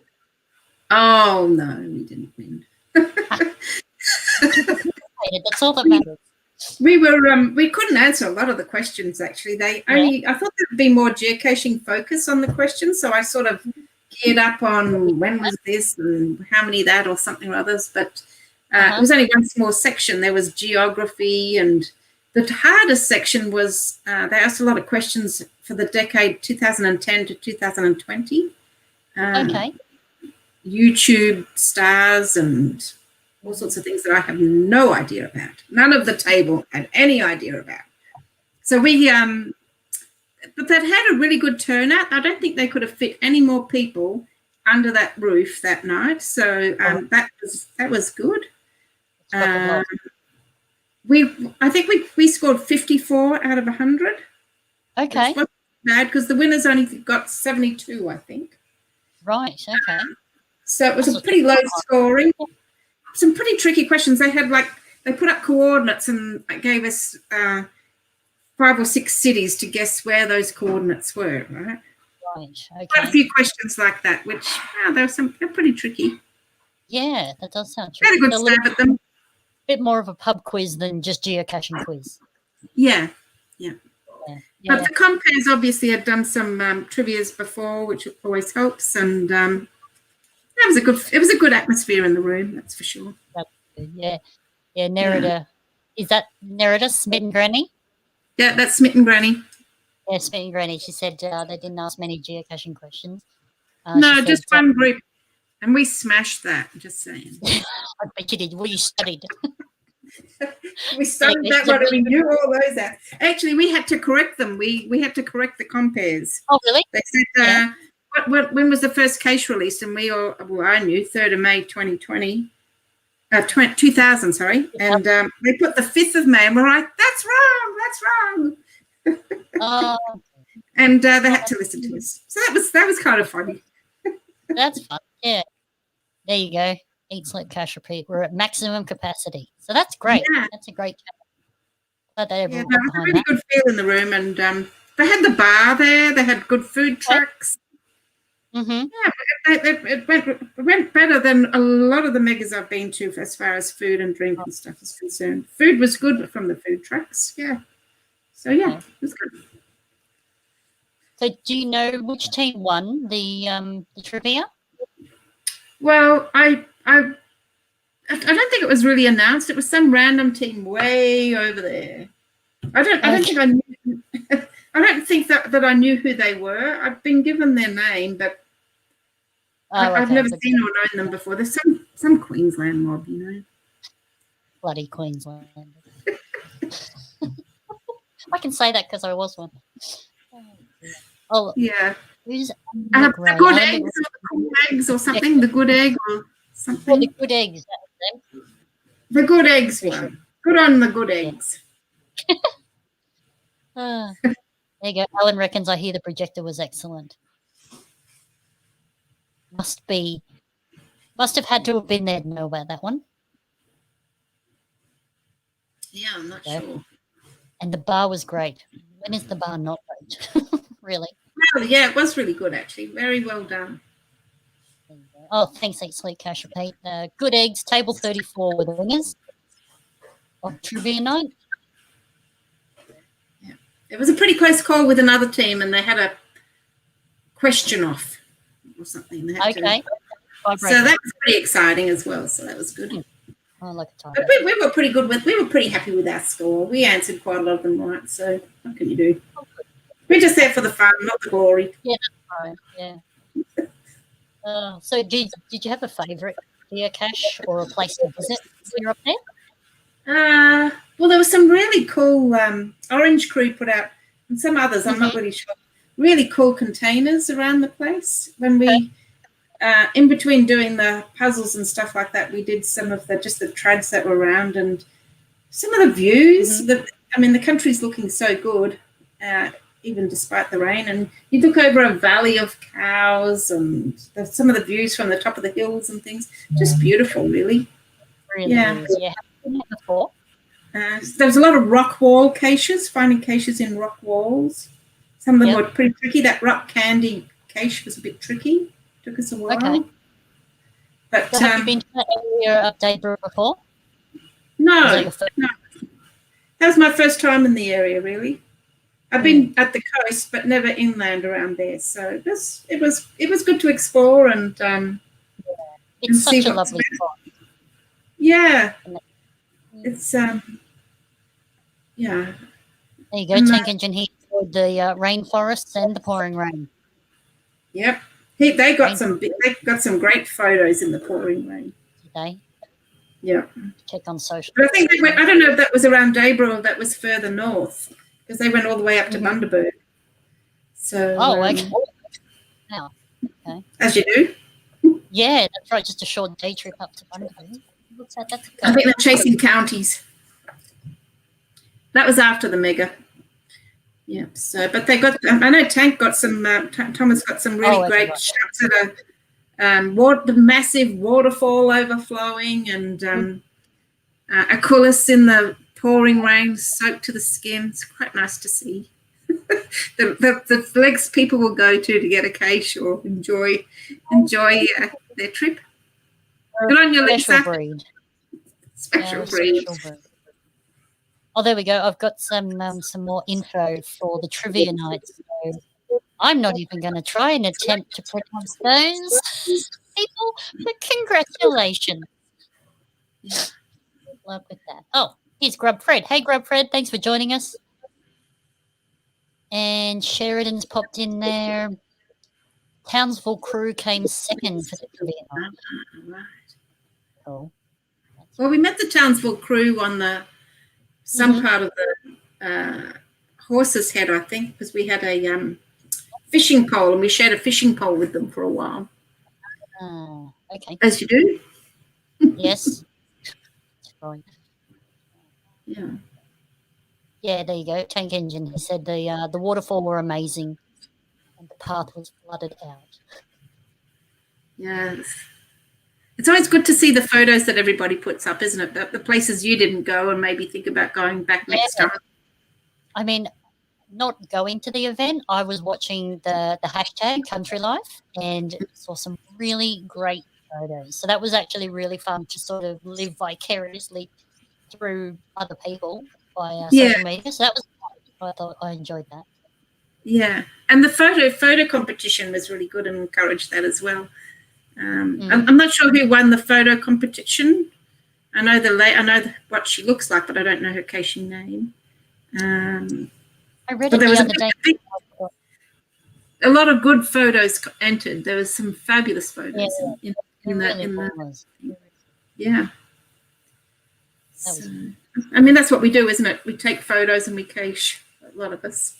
Speaker 2: Oh no, we didn't win.
Speaker 1: That's all that matters.
Speaker 2: We couldn't answer a lot of the questions actually. I thought there'd be more geocaching focus on the questions, so I sort of geared up on when was this and how many that or something or others. But it was only one small section. There was geography, and the hardest section was they asked a lot of questions for the decade 2010 to 2020. YouTube stars and all sorts of things that I have no idea about. None of the table had any idea about. So but that had a really good turnout. I don't think they could have fit any more people under that roof that night. So that was good. I think we scored 54 out of 100.
Speaker 1: Okay.
Speaker 2: Which wasn't bad because the winners only got 72, I think.
Speaker 1: Right. Okay.
Speaker 2: So it was a pretty low scoring. Some pretty tricky questions. They put up coordinates and gave us 5 or 6 cities to guess where those coordinates were. Right.
Speaker 1: Right. Okay.
Speaker 2: Quite a few questions like that, which they're pretty tricky.
Speaker 1: Yeah, that does sound tricky.
Speaker 2: Had a good stab at them.
Speaker 1: A bit more of a pub quiz than just geocaching quiz.
Speaker 2: Yeah. But the compares obviously had done some trivias before, which always helps, and it was a good atmosphere in the room, that's for sure.
Speaker 1: That's good. Yeah. Nerida. Yeah. Is that Nerida, Smitten Granny?
Speaker 2: Yeah, that's Smitten Granny.
Speaker 1: Yeah, Smitten Granny. She said they didn't ask many geocaching questions.
Speaker 2: No, just one group, and we smashed that. Just saying.
Speaker 1: I bet you did. Well, you studied.
Speaker 2: We studied that one, and we knew all those out. Actually, we had to correct them. We had to correct the compares.
Speaker 1: Oh, really?
Speaker 2: They said, when was the first cache released? And I knew 3rd of May 2020. 2000, sorry. And they put the 5th of May, and we're like, that's wrong. And they had to listen to us. So that was kind of funny.
Speaker 1: That's fun. Yeah. There you go. Eat, sleep, cache, repeat. We're at maximum capacity. So that's great. Yeah. That's a great chat. There was a really
Speaker 2: good feel in the room, and they had the bar there. They had good food trucks.
Speaker 1: Mm-hmm.
Speaker 2: Yeah, it went better than a lot of the megas I've been to as far as food and drink and stuff is concerned. Food was good from the food trucks. Yeah. So it was good.
Speaker 1: So do you know which team won the trivia?
Speaker 2: Well, I don't think it was really announced. It was some random team way over there. I don't think I knew. I don't think that I knew who they were. I've been given their name, but I've never seen or known them before. There's some Queensland mob, you know.
Speaker 1: Bloody Queensland. I can say that because I was one. Oh
Speaker 2: yeah.
Speaker 1: Who's
Speaker 2: the good eggs or the cool eggs or something? The good egg or something?
Speaker 1: Well, the good eggs.
Speaker 2: The good eggs one. Good on the good eggs.
Speaker 1: There you go. Alan reckons I hear the projector was excellent. Must have had to have been there to know about that one.
Speaker 2: Yeah, I'm not sure.
Speaker 1: And the bar was great. When is the bar not great? Really?
Speaker 2: Well, yeah, it was really good actually. Very well done.
Speaker 1: Oh, thanks, Sleep Cash Repeat. Good eggs, table 34 were the winners of trivia night.
Speaker 2: Yeah. It was a pretty close call with another team, and they had a question off or something. They had
Speaker 1: okay.
Speaker 2: So that was pretty exciting as well. So that was good.
Speaker 1: I like a
Speaker 2: but we were pretty good we were pretty happy with our score. We answered quite a lot of them right. So what can you do? We're just there for the fun, not the glory.
Speaker 1: Yeah, that's right. Yeah. So did you have a favourite geocache or a place to visit when you're up there?
Speaker 2: Well, there was some really cool Orange Crew put out, and some others, I'm not really sure, really cool containers around the place. When we in between doing the puzzles and stuff like that, we did some of the trads that were around and some of the views.
Speaker 1: Mm-hmm.
Speaker 2: The country's looking so good, even despite the rain. And you look over a valley of cows and some of the views from the top of the hills and things. Just beautiful, really.
Speaker 1: Really
Speaker 2: Yeah.
Speaker 1: is. Yeah. Have you been there before?
Speaker 2: There was a lot of rock wall caches, finding caches in rock walls. Some of them were pretty tricky. That rock candy cache was a bit tricky. Took us a while.
Speaker 1: Okay.
Speaker 2: But
Speaker 1: So have you been to that area of Daybrook before?
Speaker 2: No. That was my first time in the area, really. I've been at the coast, but never inland around there. So it was good to explore and
Speaker 1: it's
Speaker 2: and
Speaker 1: such a lovely spot.
Speaker 2: Yeah, it's yeah.
Speaker 1: There you go, Tank Engine here for the rainforests and the pouring rain.
Speaker 2: Yep, they got some great photos in the pouring rain
Speaker 1: today.
Speaker 2: Yeah.
Speaker 1: Check on social.
Speaker 2: But I think I don't know if that was around Daybrook or that was further north because they went all the way up to Bundaberg. So.
Speaker 1: Oh, okay. Now, okay.
Speaker 2: As you do.
Speaker 1: Yeah, that's right. Just a short day trip up to Bundaberg. What's that?
Speaker 2: I think they're chasing counties. That was after the mega. Yeah. So, but they got. I know Tank got some. Thomas got some really great shots at the massive waterfall overflowing and a coolest in the pouring rain, soaked to the skin. It's quite nice to see. the legs people will go to get a cache or enjoy their trip. Good on your legs.
Speaker 1: Special breed.
Speaker 2: Special breed.
Speaker 1: Oh, there we go. I've got some more info for the trivia nights. So I'm not even going to try and attempt to pronounce those people, but congratulations. Good luck with that. Oh, here's Grub Fred. Hey, Grub Fred. Thanks for joining us. And Sheridan's popped in there. Townsville crew came second for the trivia night.
Speaker 2: Right.
Speaker 1: Cool.
Speaker 2: Well, we met the Townsville crew on some part of the Horse's Head, I think, because we had a fishing pole and we shared a fishing pole with them for a while.
Speaker 1: Okay.
Speaker 2: As you do.
Speaker 1: Yes. Right.
Speaker 2: Yeah.
Speaker 1: Yeah, there you go. Tank Engine. He said the waterfall were amazing and the path was flooded out.
Speaker 2: Yes. It's always good to see the photos that everybody puts up, isn't it? The places you didn't go and maybe think about going back next time.
Speaker 1: I mean, not going to the event, I was watching the hashtag Country Life and saw some really great photos. So that was actually really fun to sort of live vicariously through other people by social media. So that was fun. I thought I enjoyed that.
Speaker 2: Yeah, and the photo competition was really good and encouraged that as well. I'm not sure who won the photo competition. I know what she looks like, but I don't know her caching name.
Speaker 1: I read it the other day.
Speaker 2: A lot of good photos entered. There was some fabulous photos yeah. So, I mean, that's what we do, isn't it? We take photos and we cache. A lot of us.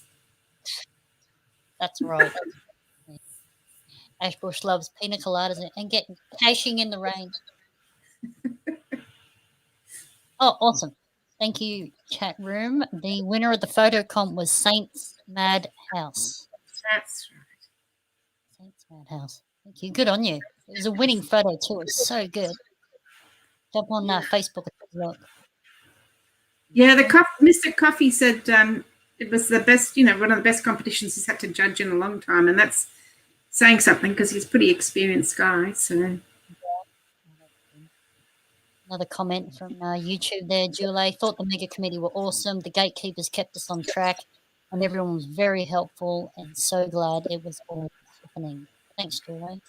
Speaker 1: That's right. Ashbush loves pina coladas and getting caching in the rain. Oh, awesome. Thank you, chat room. The winner of the photo comp was Saints Madhouse.
Speaker 2: That's right.
Speaker 1: Saints Madhouse. Thank you. Good on you. It was a winning photo too. It was so good. Jump on Facebook and look.
Speaker 2: Yeah, Mr. Coffee said it was the best, one of the best competitions he's had to judge in a long time, and that's saying something because he's a pretty experienced guy. So,
Speaker 1: another comment from YouTube there, Julie. Thought the mega committee were awesome. The gatekeepers kept us on track, and everyone was very helpful. And so glad it was all happening. Thanks, Julie.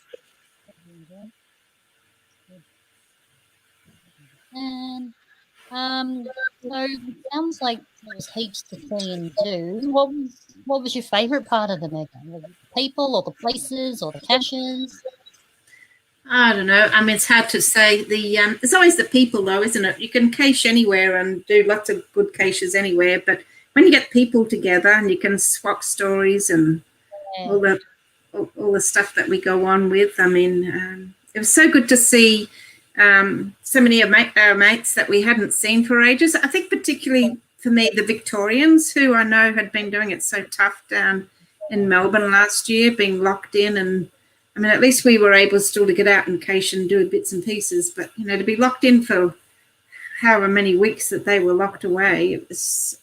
Speaker 1: And so it sounds like there was heaps to see and do. What was your favourite part of the mega? Was it the people or the places or the caches?
Speaker 2: I don't know. I mean, it's hard to say. It's always the people, though, isn't it? You can cache anywhere and do lots of good caches anywhere, but when you get people together and you can swap stories and all all the stuff that we go on with. I mean, it was so good to see so many of our mates that we hadn't seen for ages. I think particularly for me, the Victorians, who I know had been doing it so tough down in Melbourne last year, being locked in. And I mean, at least we were able still to get out and cache and do bits and pieces. But, you know, to be locked in for however many weeks that they were locked away, it was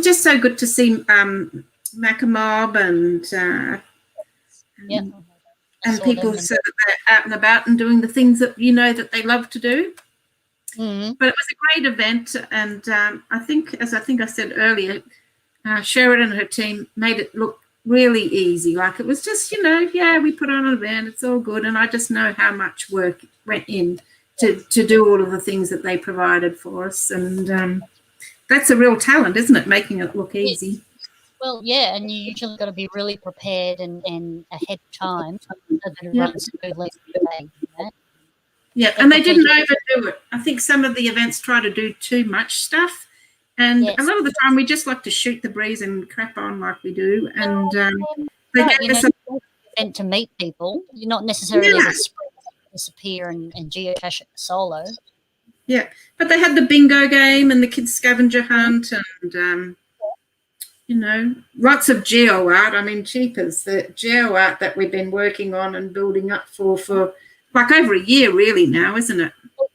Speaker 2: just so good to see Macamob and people so that they're out and about and doing the things that you know that they love to do.
Speaker 1: Mm-hmm.
Speaker 2: But it was a great event, and I think I said earlier, Sheridan and her team made it look really easy. Like it was just, you know, yeah, we put on an event, it's all good, and I just know how much work went in to do all of the things that they provided for us, and that's a real talent, isn't it, making it look easy?
Speaker 1: Well, yeah, and you usually got to be really prepared and ahead of time so that it runs smoothly.
Speaker 2: Yeah, and they didn't overdo it. I think some of the events try to do too much stuff, and a lot of the time we just like to shoot the breeze and crap on like we do. And they gave us
Speaker 1: an event to meet people. You're not necessarily as a sprint disappear and geocache solo.
Speaker 2: Yeah, but they had the bingo game and the kids scavenger hunt and you know, lots of geo art. I mean, cheapers, the geo art that we've been working on and building up for like over a year really now, isn't it?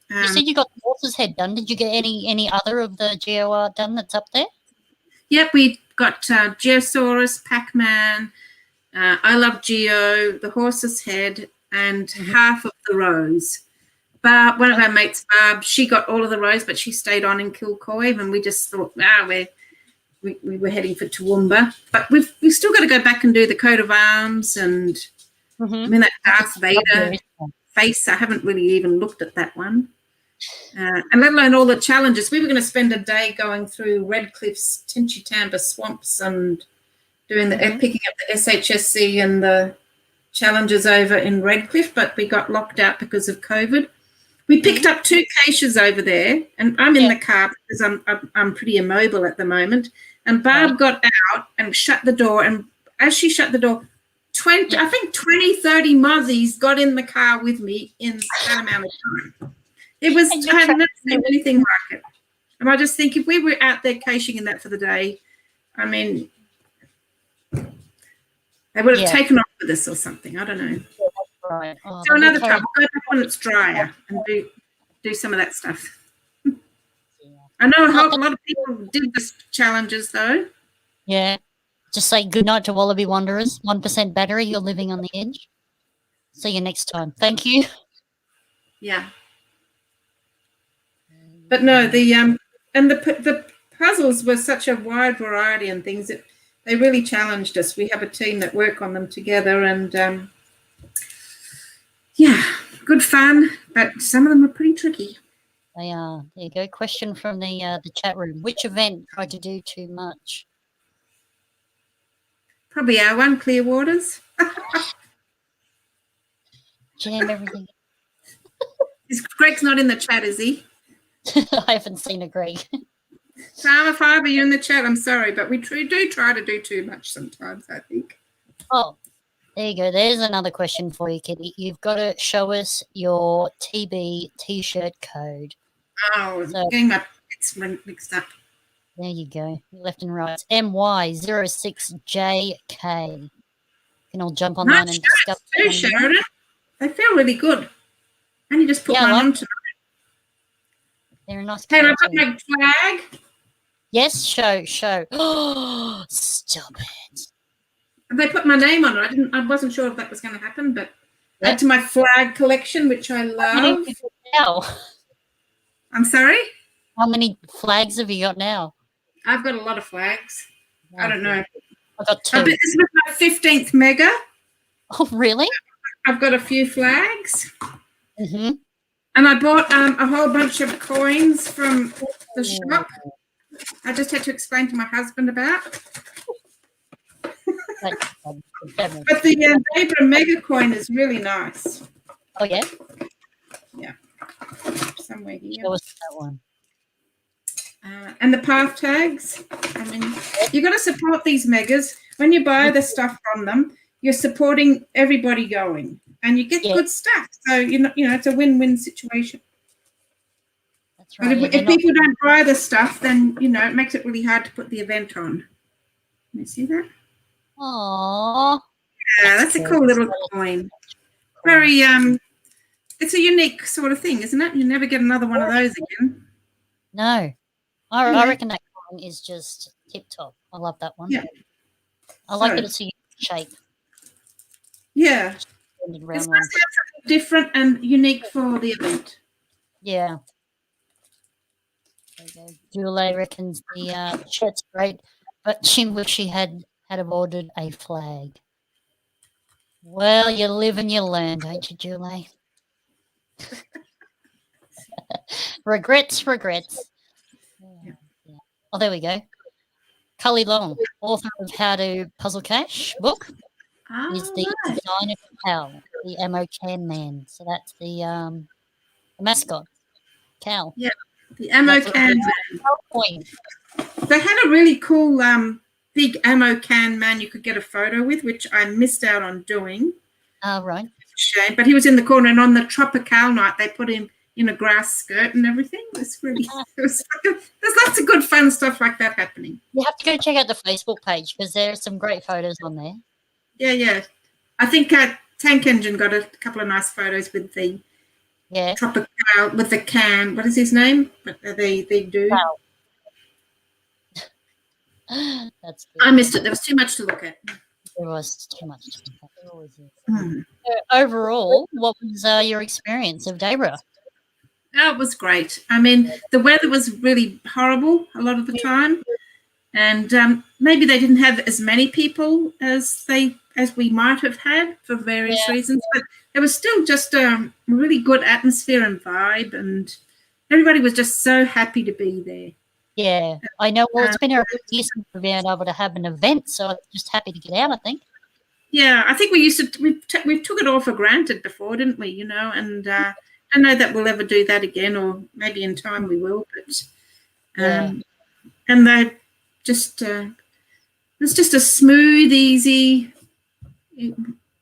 Speaker 1: You said you got the horse's head done. Did you get any other of the geo art done that's up there?
Speaker 2: Yep, we got Geosaurus, Pac-Man, I Love Geo, the horse's head, and half of the rose. Barb, one of our mates, Barb, she got all of the rose, but she stayed on in Kilcoy, and we just thought, we were heading for Toowoomba. But we've still got to go back and do the coat of arms and I mean that Darth Vader face. I haven't really even looked at that one. And let alone all the challenges. We were going to spend a day going through Redcliffe's Tinchitamba swamps and doing picking up the SHSC and the challenges over in Redcliffe, but we got locked out because of COVID. We picked up 2 caches over there, and I'm in the car because I'm pretty immobile at the moment. And Barb got out and shut the door, and as she shut the door, 20, 30 mozzies got in the car with me in that amount of time. It was, I have never seen anything like it. And I just think if we were out there caching in that for the day, I mean, they would have taken off with us or something. I don't know.
Speaker 1: Right. Oh,
Speaker 2: so another time, we'll go back when it's drier and do some of that stuff. I know a lot of people did the challenges though.
Speaker 1: Yeah. Just say goodnight to Wallaby Wanderers. 1% battery, you're living on the edge. See you next time. Thank you.
Speaker 2: Yeah. But no, the puzzles were such a wide variety and things that they really challenged us. We have a team that work on them together and good fun, but some of them are pretty tricky.
Speaker 1: They are. There you go. Question from the chat room. Which event tried to do too much?
Speaker 2: Probably our one, Clearwaters.
Speaker 1: Jam everything.
Speaker 2: Greg's not in the chat, is he?
Speaker 1: I haven't seen a Greg.
Speaker 2: Farmer Fiber, you're in the chat. I'm sorry, but we do try to do too much sometimes, I think.
Speaker 1: Oh, there you go. There's another question for you, Kitty. You've got to show us your TB T-shirt code.
Speaker 2: Oh, getting my bits mixed up.
Speaker 1: There you go. Left and right. MY06JK. You can all jump online and discuss
Speaker 2: too, Sheridan. They feel really good. And you just put one on tonight.
Speaker 1: They're a nice.
Speaker 2: Can I put my flag?
Speaker 1: Yes, show. Oh, stop it.
Speaker 2: They put my name on it. I wasn't sure if that was going to happen, but add to my flag collection, which I love.
Speaker 1: Now?
Speaker 2: I'm sorry?
Speaker 1: How many flags have you got now?
Speaker 2: I've got a lot of flags. I don't know.
Speaker 1: I've got 2.
Speaker 2: This is my 15th mega.
Speaker 1: Oh, really?
Speaker 2: I've got a few flags.
Speaker 1: Mm-hmm.
Speaker 2: And I bought a whole bunch of coins from the shop. I just had to explain to my husband about. But the Zebra Mega coin is really nice.
Speaker 1: Oh, yeah?
Speaker 2: Yeah. Somewhere here.
Speaker 1: Show us that one.
Speaker 2: And the path tags. I mean, you got to support these megas. When you buy the stuff from them, you're supporting everybody going, and you get good stuff. So it's a win-win situation.
Speaker 1: That's right.
Speaker 2: But if people don't buy the stuff, then it makes it really hard to put the event on. Can you see that?
Speaker 1: Aww.
Speaker 2: Yeah, that's a cool little coin. Very it's a unique sort of thing, isn't it? You never get another one of those again.
Speaker 1: No. I reckon that coin is just tip top. I love that one.
Speaker 2: Yeah.
Speaker 1: I like that it's a unique shape.
Speaker 2: Yeah. It's nice to have something different and unique for the event.
Speaker 1: Yeah. Julie reckons the shirt's great, but she wished she had have ordered a flag. Well, you live and you learn, don't you, Julie? Regrets. Yeah. Oh, there we go. Cully Long, author of How to Puzzle Cache book, is the designer of Cal, the ammo can man. So that's the mascot, Cal.
Speaker 2: Yeah, the ammo can man. They had a really cool big ammo can man you could get a photo with, which I missed out on doing.
Speaker 1: Oh, right.
Speaker 2: Shame, but he was in the corner, and on the Tropical night, they put him in a grass skirt and everything. It was really, there's lots of good fun stuff like that happening.
Speaker 1: You have to go check out the Facebook page because there are some great photos on there.
Speaker 2: Yeah. I think Tank Engine got a couple of nice photos with the Tropical, with the can. What is his name? They do.
Speaker 1: Wow. That's good.
Speaker 2: I missed it. There was too much to look at.
Speaker 1: There was too much to look at. There always is. So overall, what was your experience of Debra?
Speaker 2: Oh, it was great. I mean, the weather was really horrible a lot of the time, and maybe they didn't have as many people as we might have had for various reasons, but it was still just a really good atmosphere and vibe, and everybody was just so happy to be there.
Speaker 1: Yeah, I know. Well, it's been a year since we've been able to have an event, so I'm just happy to get out, I think.
Speaker 2: Yeah, I think we took it all for granted before, didn't we? And I don't know that we'll ever do that again, or maybe in time we will. But and they just it's just a smooth, easy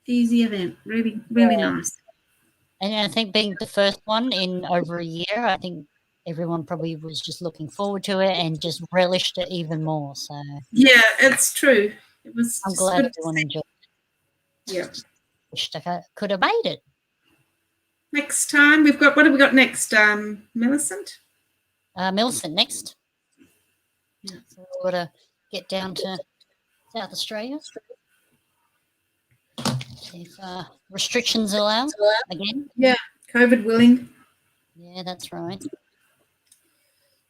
Speaker 2: event. Really, really nice.
Speaker 1: And I think being the first one in over a year, I think everyone probably was just looking forward to it and just relished it even more. So
Speaker 2: yeah, it's true. It was.
Speaker 1: I'm glad everyone enjoyed it.
Speaker 2: Yeah.
Speaker 1: Wished I could have made it.
Speaker 2: Next time what have we got next? Millicent?
Speaker 1: Millicent next. Yeah. So we've got to get down to South Australia. See if restrictions allow again.
Speaker 2: Yeah, COVID willing.
Speaker 1: Yeah, that's right.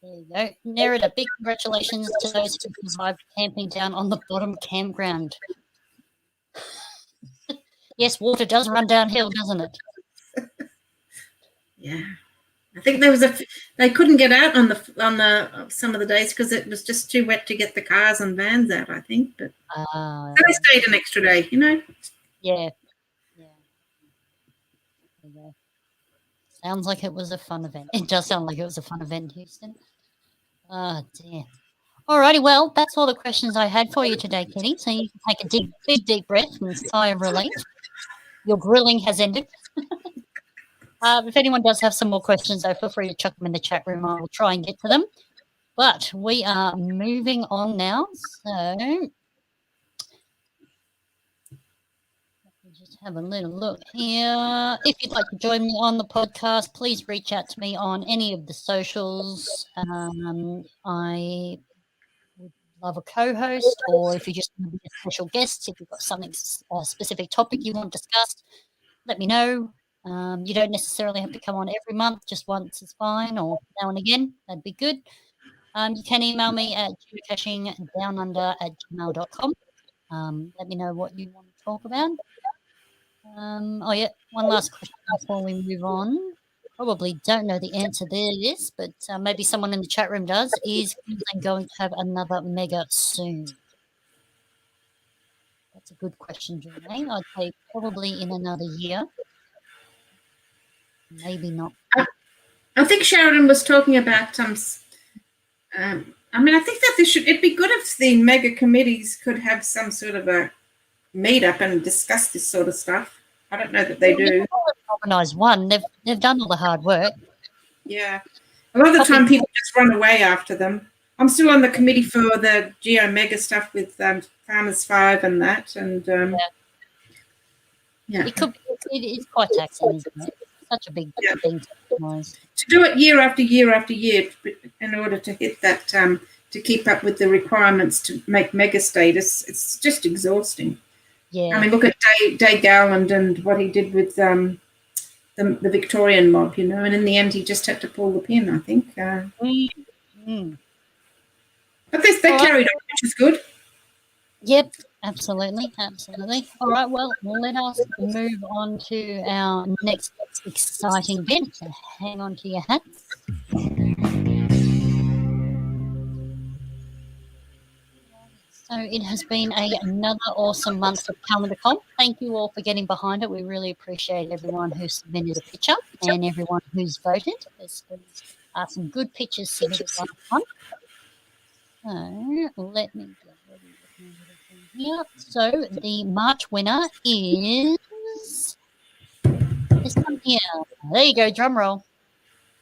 Speaker 1: There you go. Nerida, big congratulations to those who survived camping down on the bottom campground. Yes, water does run downhill, doesn't it?
Speaker 2: Yeah, I think they couldn't get out on the some of the days because it was just too wet to get the cars and vans out. I think, but so they stayed an extra day.
Speaker 1: Yeah. Sounds like it was a fun event. It does sound like it was a fun event, Houston. Oh, dear. Alrighty, well, that's all the questions I had for you today, Kitty. So you can take a big, deep breath and sigh of relief. Your grilling has ended. If anyone does have some more questions, though, feel free to chuck them in the chat room. I will try and get to them. But we are moving on now. So just have a little look here. If you'd like to join me on the podcast, please reach out to me on any of the socials. I would love a co-host, or if you just want to be a special guest, if you've got something, a specific topic you want discussed, let me know. You don't necessarily have to come on every month, just once is fine, or now and again, that'd be good. You can email me at geocachingdownunder@gmail.com. Let me know what you want to talk about. One last question before we move on. Probably don't know the answer to this, but maybe someone in the chat room does. Is Queensland going to have another mega soon? That's a good question, Julie. I'd say probably in another year. Maybe not.
Speaker 2: I think Sheridan was talking about I think that it'd be good if the mega committees could have some sort of a meet up and discuss this sort of stuff. I don't know that they do.
Speaker 1: Organise one. They've done all the hard work.
Speaker 2: Yeah. A lot of the time people just run away after them. I'm still on the committee for the Geo Mega stuff with Farmers 5 and that. And yeah.
Speaker 1: It is quite taxing, isn't it? It's such a big thing to organise.
Speaker 2: To do it year after year after year in order to hit that, to keep up with the requirements to make mega status, it's just exhausting.
Speaker 1: Yeah.
Speaker 2: I mean, look at Day Garland and what he did with the Victorian mob, you know, and in the end he just had to pull the pin, I think. But they carried on, which is good.
Speaker 1: Yep, absolutely. All right, well, let us move on to our next exciting bit. So hang on to your hats. So it has been another awesome month of Calendar Comp. Thank you all for getting behind it. We really appreciate everyone who submitted a picture and everyone who's voted. There's some good pictures submitted last month. So let me get ready with my little thing here. So the March winner is this one here. There you go, drum roll.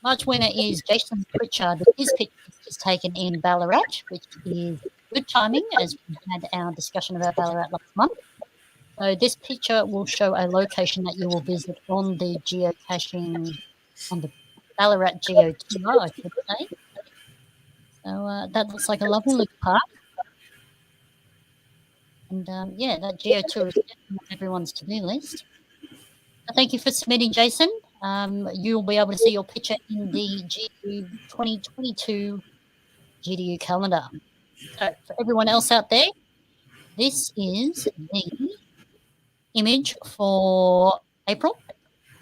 Speaker 1: March winner is Jason Pritchard. His picture is taken in Ballarat, which is good timing as we had our discussion about Ballarat last month. So this picture will show a location that you will visit on the geocaching, on the Ballarat Geo Tour, I should say. So that looks like a lovely little park. And yeah, that Geo Tour is definitely on everyone's to-do list. So thank you for submitting, Jason. You'll be able to see your picture in the GU 2022 GDU calendar. So for everyone else out there, this is the image for April.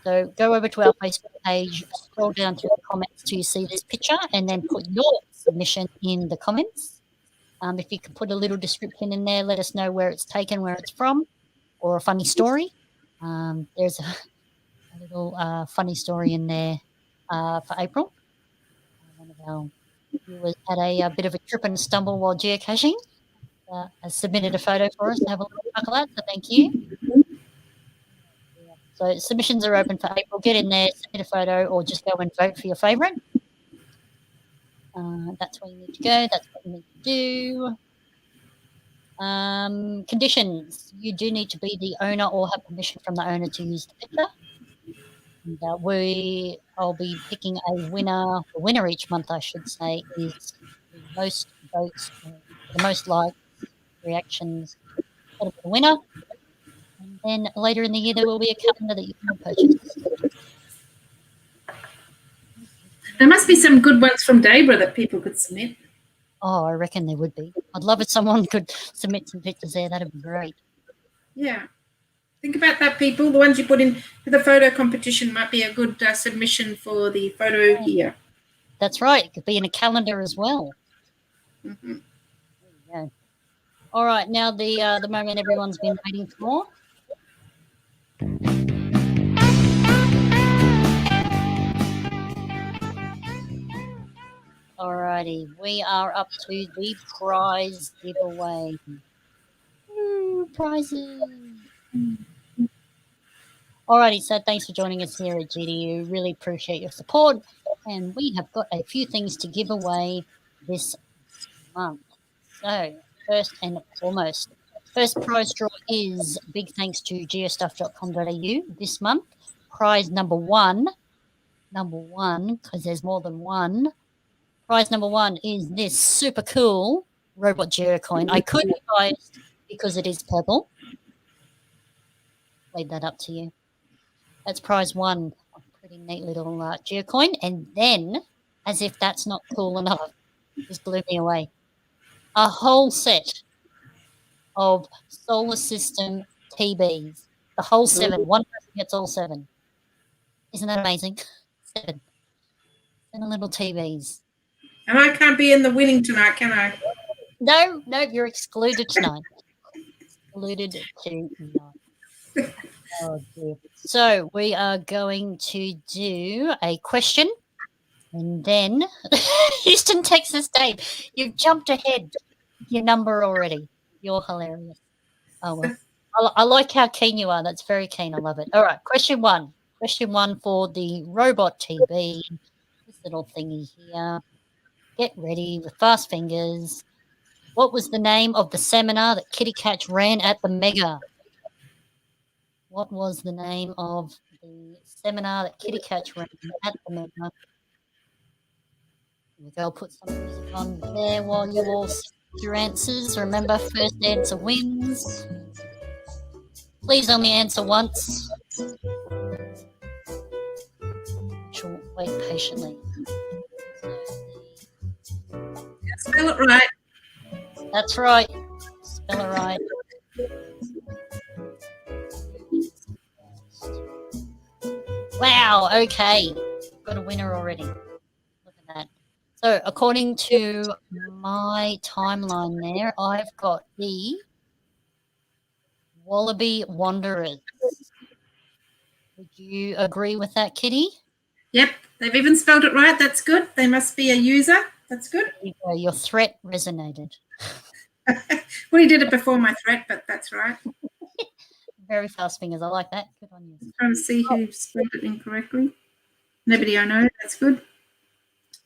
Speaker 1: So go over to our Facebook page, scroll down through the comments till you see this picture, and then put your submission in the comments. If you could put a little description in there, let us know where it's taken, where it's from, or a funny story. There's a little funny story in there for April. One of our viewers had a bit of a trip and stumble while geocaching. Has submitted a photo for us to have a little chuckle at, so thank you. So submissions are open for April. Get in there, submit a photo, or just go and vote for your favourite. That's where you need to go. That's what you need to do. Conditions. You do need to be the owner or have permission from the owner to use the picture. And I'll be picking a winner. The winner each month, I should say, is the most votes, the most likes, reactions. That'll be the winner. And then later in the year, there will be a calendar that you can purchase.
Speaker 2: There must be some good ones from Debra that people could submit.
Speaker 1: Oh, I reckon there would be. I'd love if someone could submit some pictures there. That'd be great.
Speaker 2: Yeah. Think about that, people. The ones you put in for the photo competition might be a good submission for the photo here.
Speaker 1: That's right. It could be in a calendar as well.
Speaker 2: Mm-hmm.
Speaker 1: There you go. All right. Now the moment everyone's been waiting for. Alrighty, we are up to the prize giveaway. Prizes. Alrighty, so thanks for joining us here at GDU. Really appreciate your support. And we have got a few things to give away this month. So, first and foremost, first prize draw is big thanks to geostuff.com.au this month. Prize number one, because there's more than one. Prize number one is this super cool robot geocoin. I could be biased because it is purple. Leave that up to you. That's prize one. A pretty neat little geocoin. And then, as if that's not cool enough, just blew me away. A whole set of solar system TBs. The whole 7. One person gets all 7. Isn't that amazing? 7 little TBs.
Speaker 2: And I can't be in the winning tonight, can I?
Speaker 1: No, you're excluded tonight. Excluded tonight. Oh, dear. So we are going to do a question. And then, Houston, Texas, Dave, you've jumped ahead your number already. You're hilarious. Oh, well. I like how keen you are. That's very keen. I love it. All right, question one. Question one for the robot TB. This little thingy here. Get ready with fast fingers. What was the name of the seminar that KittyKatch ran at the Mega? What was the name of the seminar that KittyKatch ran at the Mega? Here we go. I'll put some music on there while you all see your answers. Remember, first answer wins. Please only answer once. She'll wait patiently.
Speaker 2: Spell it right.
Speaker 1: That's right. Spell it right. Wow, okay. Got a winner already. Look at that. So according to my timeline there, I've got the Wallaby Wanderers. Would you agree with that, Kitty?
Speaker 2: Yep, they've even spelled it right. That's good. They must be a user. That's good.
Speaker 1: There you go. Your threat resonated.
Speaker 2: Well, he did it before my threat, but that's right.
Speaker 1: Very fast fingers. I like that. Good on you.
Speaker 2: Trying to see who spelled it incorrectly. Nobody I know. That's good.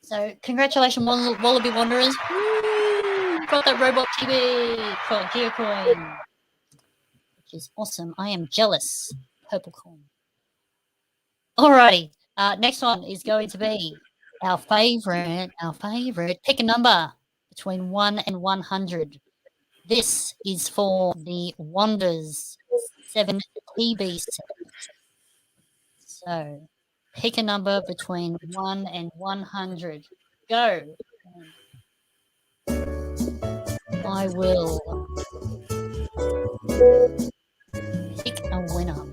Speaker 1: So congratulations, Wallaby Wanderers. Woo! Got that robot TV called Geocoin, which is awesome. I am jealous. Purple coin. Alrighty. Next one is going to be our favorite. Pick a number between 1 and 100. This is for the Wonders 7 TB set. So pick a number between 1 and 100. Go. I will pick a winner.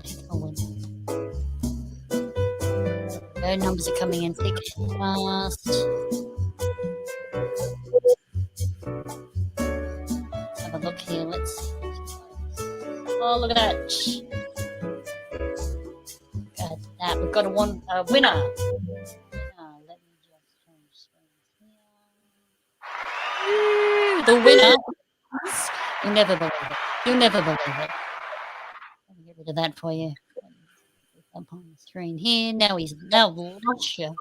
Speaker 1: No numbers are coming in thick and fast. Have a look here. Let's see. Oh, look at that. Look at that. We've got a winner. Let me just change screens here. The winner. You'll never believe it. You'll never believe it. Let me get rid of that for you. Up on the screen here. Now lost you.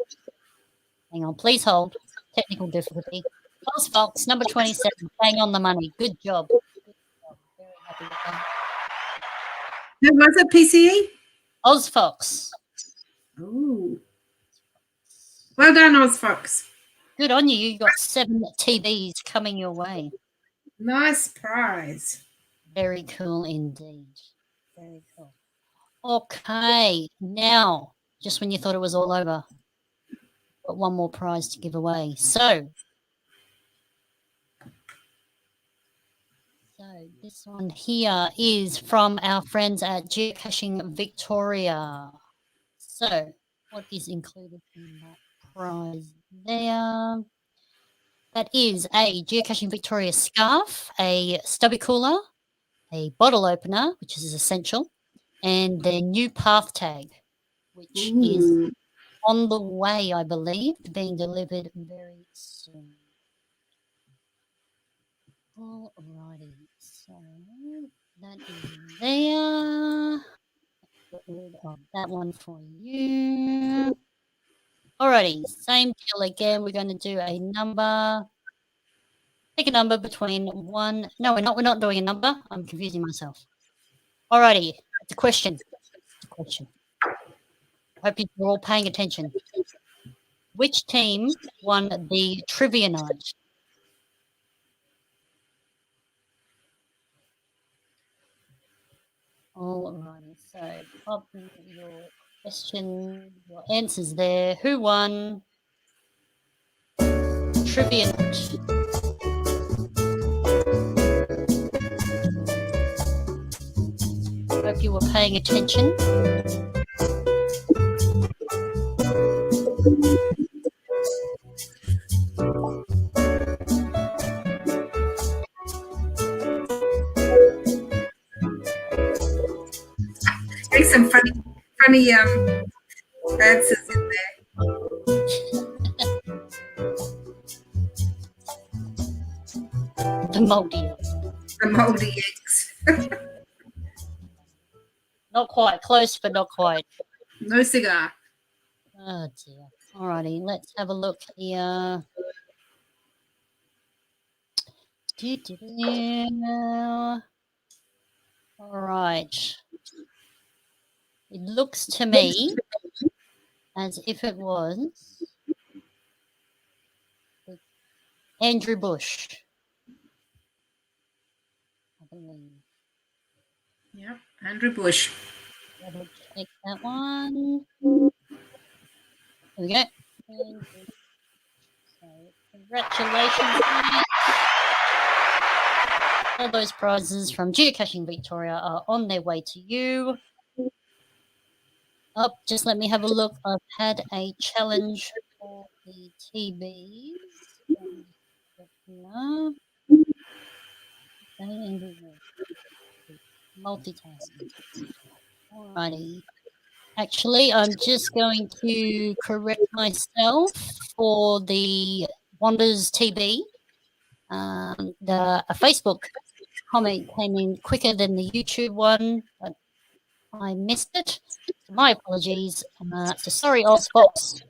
Speaker 1: Hang on, please hold. Technical difficulty. Fox, number 27. Bang on the money. Good job. Very happy with that.
Speaker 2: Who was it, PCE?
Speaker 1: Ozfox.
Speaker 2: Oh. Well done, Ozfox.
Speaker 1: Good on you. You got 7 TVs coming your way.
Speaker 2: Nice prize.
Speaker 1: Very cool indeed. Very cool. Okay, now, just when you thought it was all over, got one more prize to give away. So this one here is from our friends at Geocaching Victoria. So what is included in that prize there? That is a Geocaching Victoria scarf, a stubby cooler, a bottle opener, which is essential, and their new path tag, which is on the way, I believe, being delivered very soon. Alrighty, so that is there. Get rid of that one for you. Alrighty, same deal again. We're going to do a number. Pick a number between 1. No, we're not doing a number. I'm confusing myself. Alrighty, it's a question. I hope you're all paying attention. Which team won the trivia night? Alrighty, so pop your question, your answers there. Who won trivia night? Hope you were paying attention.
Speaker 2: There's some funny answers in there.
Speaker 1: The moldy.
Speaker 2: The moldy eggs.
Speaker 1: Not quite. Close, but not quite.
Speaker 2: No cigar.
Speaker 1: Oh, dear. All righty. Let's have a look here. All right. It looks to me as if it was Andrew Bush, I believe.
Speaker 2: Yep, Andrew Bush.
Speaker 1: Double check that one. Here we go. So, congratulations. All those prizes from Geocaching Victoria are on their way to you. Up, just let me have a look. I've had a challenge for the TBs. Multitasking. Alrighty. Actually, I'm just going to correct myself for the Wanders TB. A Facebook comment came in quicker than the YouTube one, but I missed it. So my apologies. So sorry, Ozfox,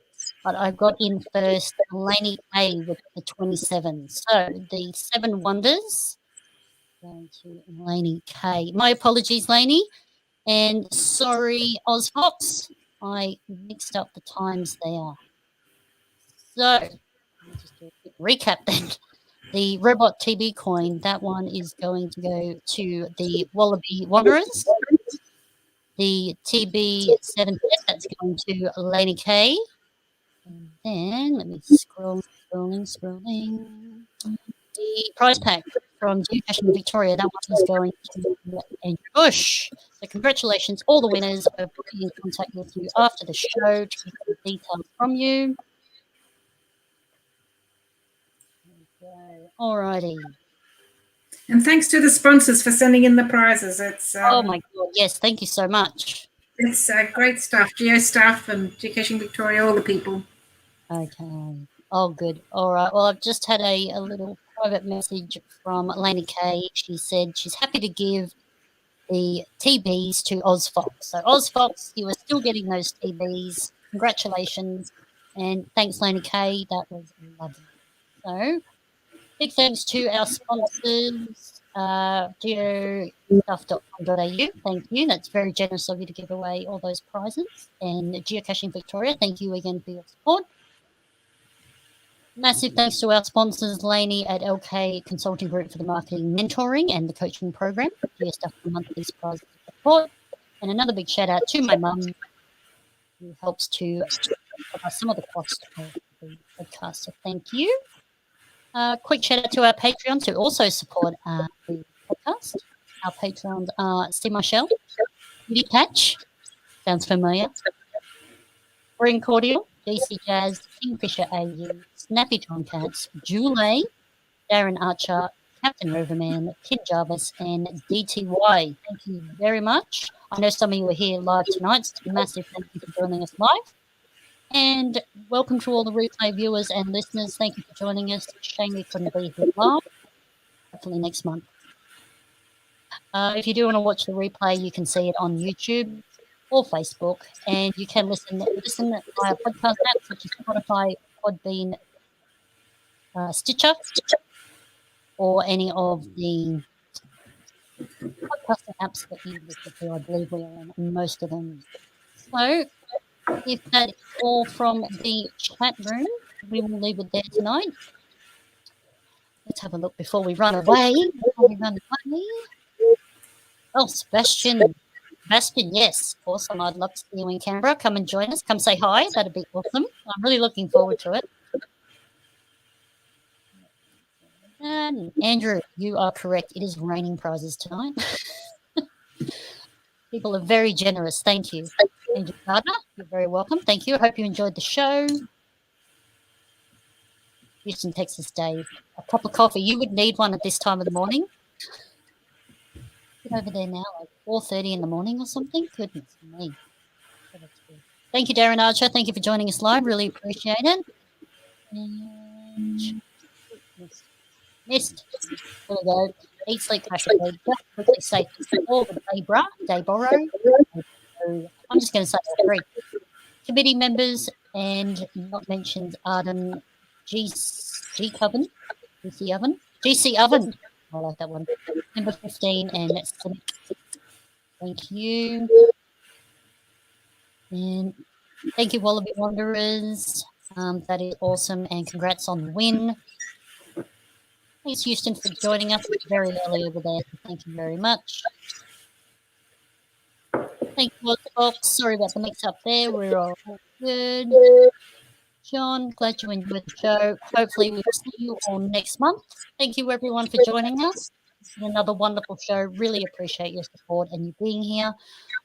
Speaker 1: but I got in first. Laney A with the 27. So the 7 Wonders going to Laney K. My apologies, Laney. And sorry, Ozfox, I mixed up the times there. So let me just do a quick recap then. The Robot TB coin, that one is going to go to the Wallaby Wanderers. The TB 7 set, that's going to Laney K. And then let me scrolling. The prize pack from Geocaching Victoria, that one is going to Andrew Bush. So congratulations, all the winners. I'll be in contact with you after the show to get the details from you. All righty.
Speaker 2: And thanks to the sponsors for sending in the prizes. It's
Speaker 1: Oh my God, yes, thank you so much.
Speaker 2: It's great stuff. Geo staff and Geocaching Victoria, all the people.
Speaker 1: Okay. Oh, good. All right. Well, I've just had a little private message from Laney K. She said she's happy to give the TBs to Ozfox. So, Ozfox, you are still getting those TBs. Congratulations. And thanks, Laney K. That was lovely. So, big thanks to our sponsors, geostuff.com.au. Thank you. That's very generous of you to give away all those prizes. And Geocaching Victoria, thank you again for your support. Massive thanks to our sponsors, Laney at LK Consulting Group for the marketing mentoring and the coaching program. Geostuff for monthly prizes support. And another big shout out to my mum, who helps to cover some of the cost of the podcast. So thank you. Quick shout out to our Patreons who also support the podcast. Our Patreons are Steve Marshall, KittyKatch, sounds familiar, Green Cordial, DC Jazz, Kingfisher AU, Snappy Tomcats, Julie, Darren Archer, Captain Riverman, Kid Jarvis, and DTY. Thank you very much. I know some of you are here live tonight, so massive thank you for joining us live. And welcome to all the replay viewers and listeners. Thank you for joining us. Shame we couldn't be here live. Hopefully next month. If you do want to watch the replay, you can see it on YouTube or Facebook, and you can listen via podcast apps such as Spotify, Podbean, Stitcher, or any of the podcast apps that you listen to. I believe we are on most of them. So, if that is all from the chat room, we will leave it there tonight. Let's have a look before we run away. Oh, Sebastian, yes. Awesome. I'd love to see you in Canberra. Come and join us. Come say hi. That'd be awesome. I'm really looking forward to it. And Andrew, you are correct. It is raining prizes tonight. People are very generous. Thank you. Andrew Gardner, you're very welcome. Thank you. I hope you enjoyed the show. Houston, Texas, Dave. A cup of coffee. You would need one at this time of the morning. Get over there now, like 4:30 in the morning or something. Goodness me. Thank you, Darren Archer. Thank you for joining us live. Really appreciate it. And missed. There we go. Eat, sleep, crash, and bed. Just quickly say all the Dayboro. So I'm just going to say 3. Committee members and not mentioned Arden GC Oven. I like that one. Number 15 and Cynic. Thank you. And thank you, Wallaby Wanderers. That is awesome, and congrats on the win. Thanks, Houston, for joining us very early over there. Thank you very much. Thank you, Fox. Sorry about the mix-up there. We're all good. John, glad you enjoyed the show. Hopefully we'll see you all next month. Thank you, everyone, for joining us. It's been another wonderful show. Really appreciate your support and you being here.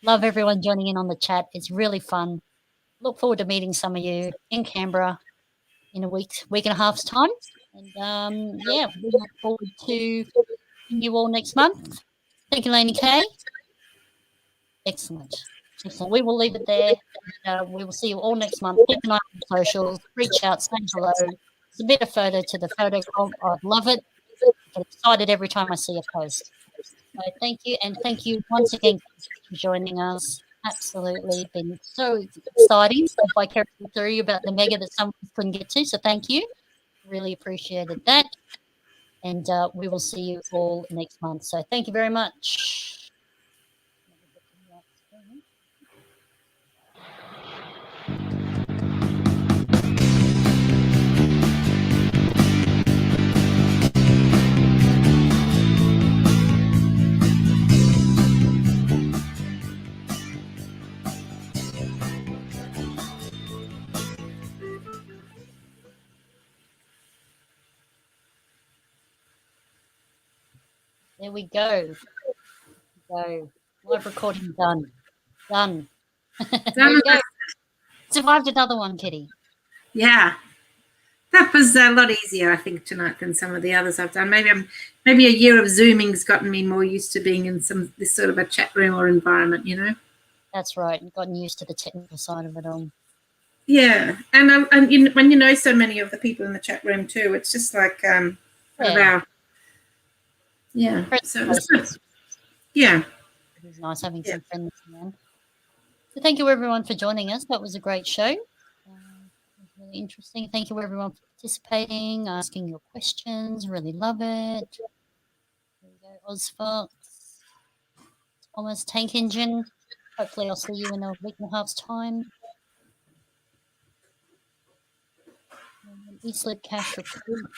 Speaker 1: Love everyone joining in on the chat. It's really fun. Look forward to meeting some of you in Canberra in a week and a half's time. And, we look forward to seeing you all next month. Thank you, Lainey Kay. Excellent. We will leave it there. We will see you all next month. Keep an eye on socials. Reach out, say hello. Submit a photo to the photo comp. I'd love it. I get excited every time I see a post. So thank you. And thank you once again for joining us. Absolutely been so exciting by character through about the mega that some couldn't get to. So thank you. Really appreciated that. And we will see you all next month. So thank you very much. There we go. Live recording done. There we go. Survived another one, Kitty.
Speaker 2: Yeah. That was a lot easier, I think, tonight than some of the others I've done. Maybe a year of Zooming's gotten me more used to being in this sort of a chat room or environment, you know?
Speaker 1: That's right. You've gotten used to the technical side of it all.
Speaker 2: Yeah. And when you know so many of the people in the chat room too, it's just like, wow. Yeah. So it was good. Yeah.
Speaker 1: It was nice having some friends around. So thank you, everyone, for joining us. That was a great show. It was really interesting. Thank you, everyone, for participating, asking your questions. Really love it. There we go, Ozfox. Thomas, Tank Engine. Hopefully I'll see you in a week and a half's time. E-Slip Cash Recruit.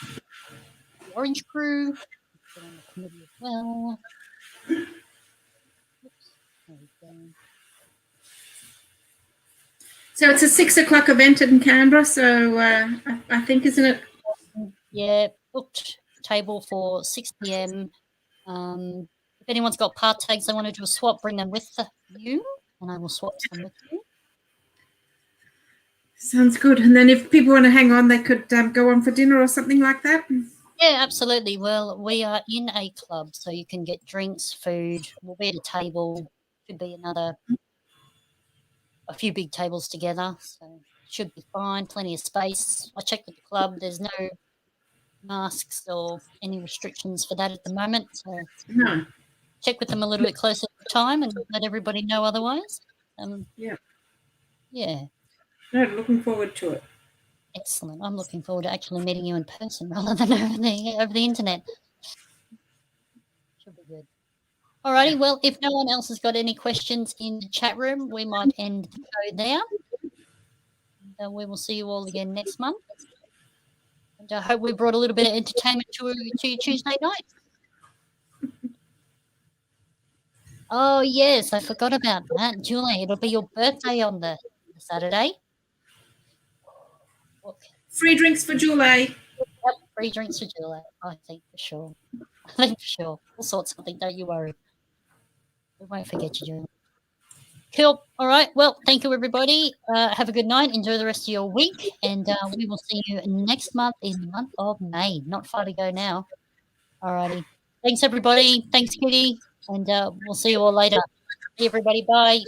Speaker 1: The Orange Crew. Get on the committee as well. Oops. There we go.
Speaker 2: So it's a 6 o'clock event in Canberra. So I think, isn't it?
Speaker 1: Yeah, booked table for 6 p.m. If anyone's got part tags they want to do a swap, bring them with you, and I will swap them with you.
Speaker 2: Sounds good. And then if people want to hang on, they could go on for dinner or something like that.
Speaker 1: Yeah, absolutely. Well, we are in a club, so you can get drinks, food. We'll be at a table. Should be a few big tables together, so should be fine. Plenty of space. I checked with the club. There's no masks or any restrictions for that at the moment. So
Speaker 2: No.
Speaker 1: Check with them a little bit closer to the time and let everybody know otherwise.
Speaker 2: Yeah.
Speaker 1: No,
Speaker 2: looking forward to it.
Speaker 1: Excellent. I'm looking forward to actually meeting you in person rather than over the internet. Should be good. Alrighty, well, if no one else has got any questions in the chat room, we might end the show there. And, we will see you all again next month. And I hope we brought a little bit of entertainment to Tuesday night. Oh, yes, I forgot about that. Julie, it'll be your birthday on the Saturday.
Speaker 2: Free drinks for Julie.
Speaker 1: Yep, free drinks for Julie. I think for sure. We'll sort something, don't you worry. We won't forget you, Julie. Cool. All right. Well, thank you, everybody. Have a good night. Enjoy the rest of your week. And we will see you next month in the month of May. Not far to go now. All righty. Thanks, everybody. Thanks, Kitty. And we'll see you all later. See everybody. Bye.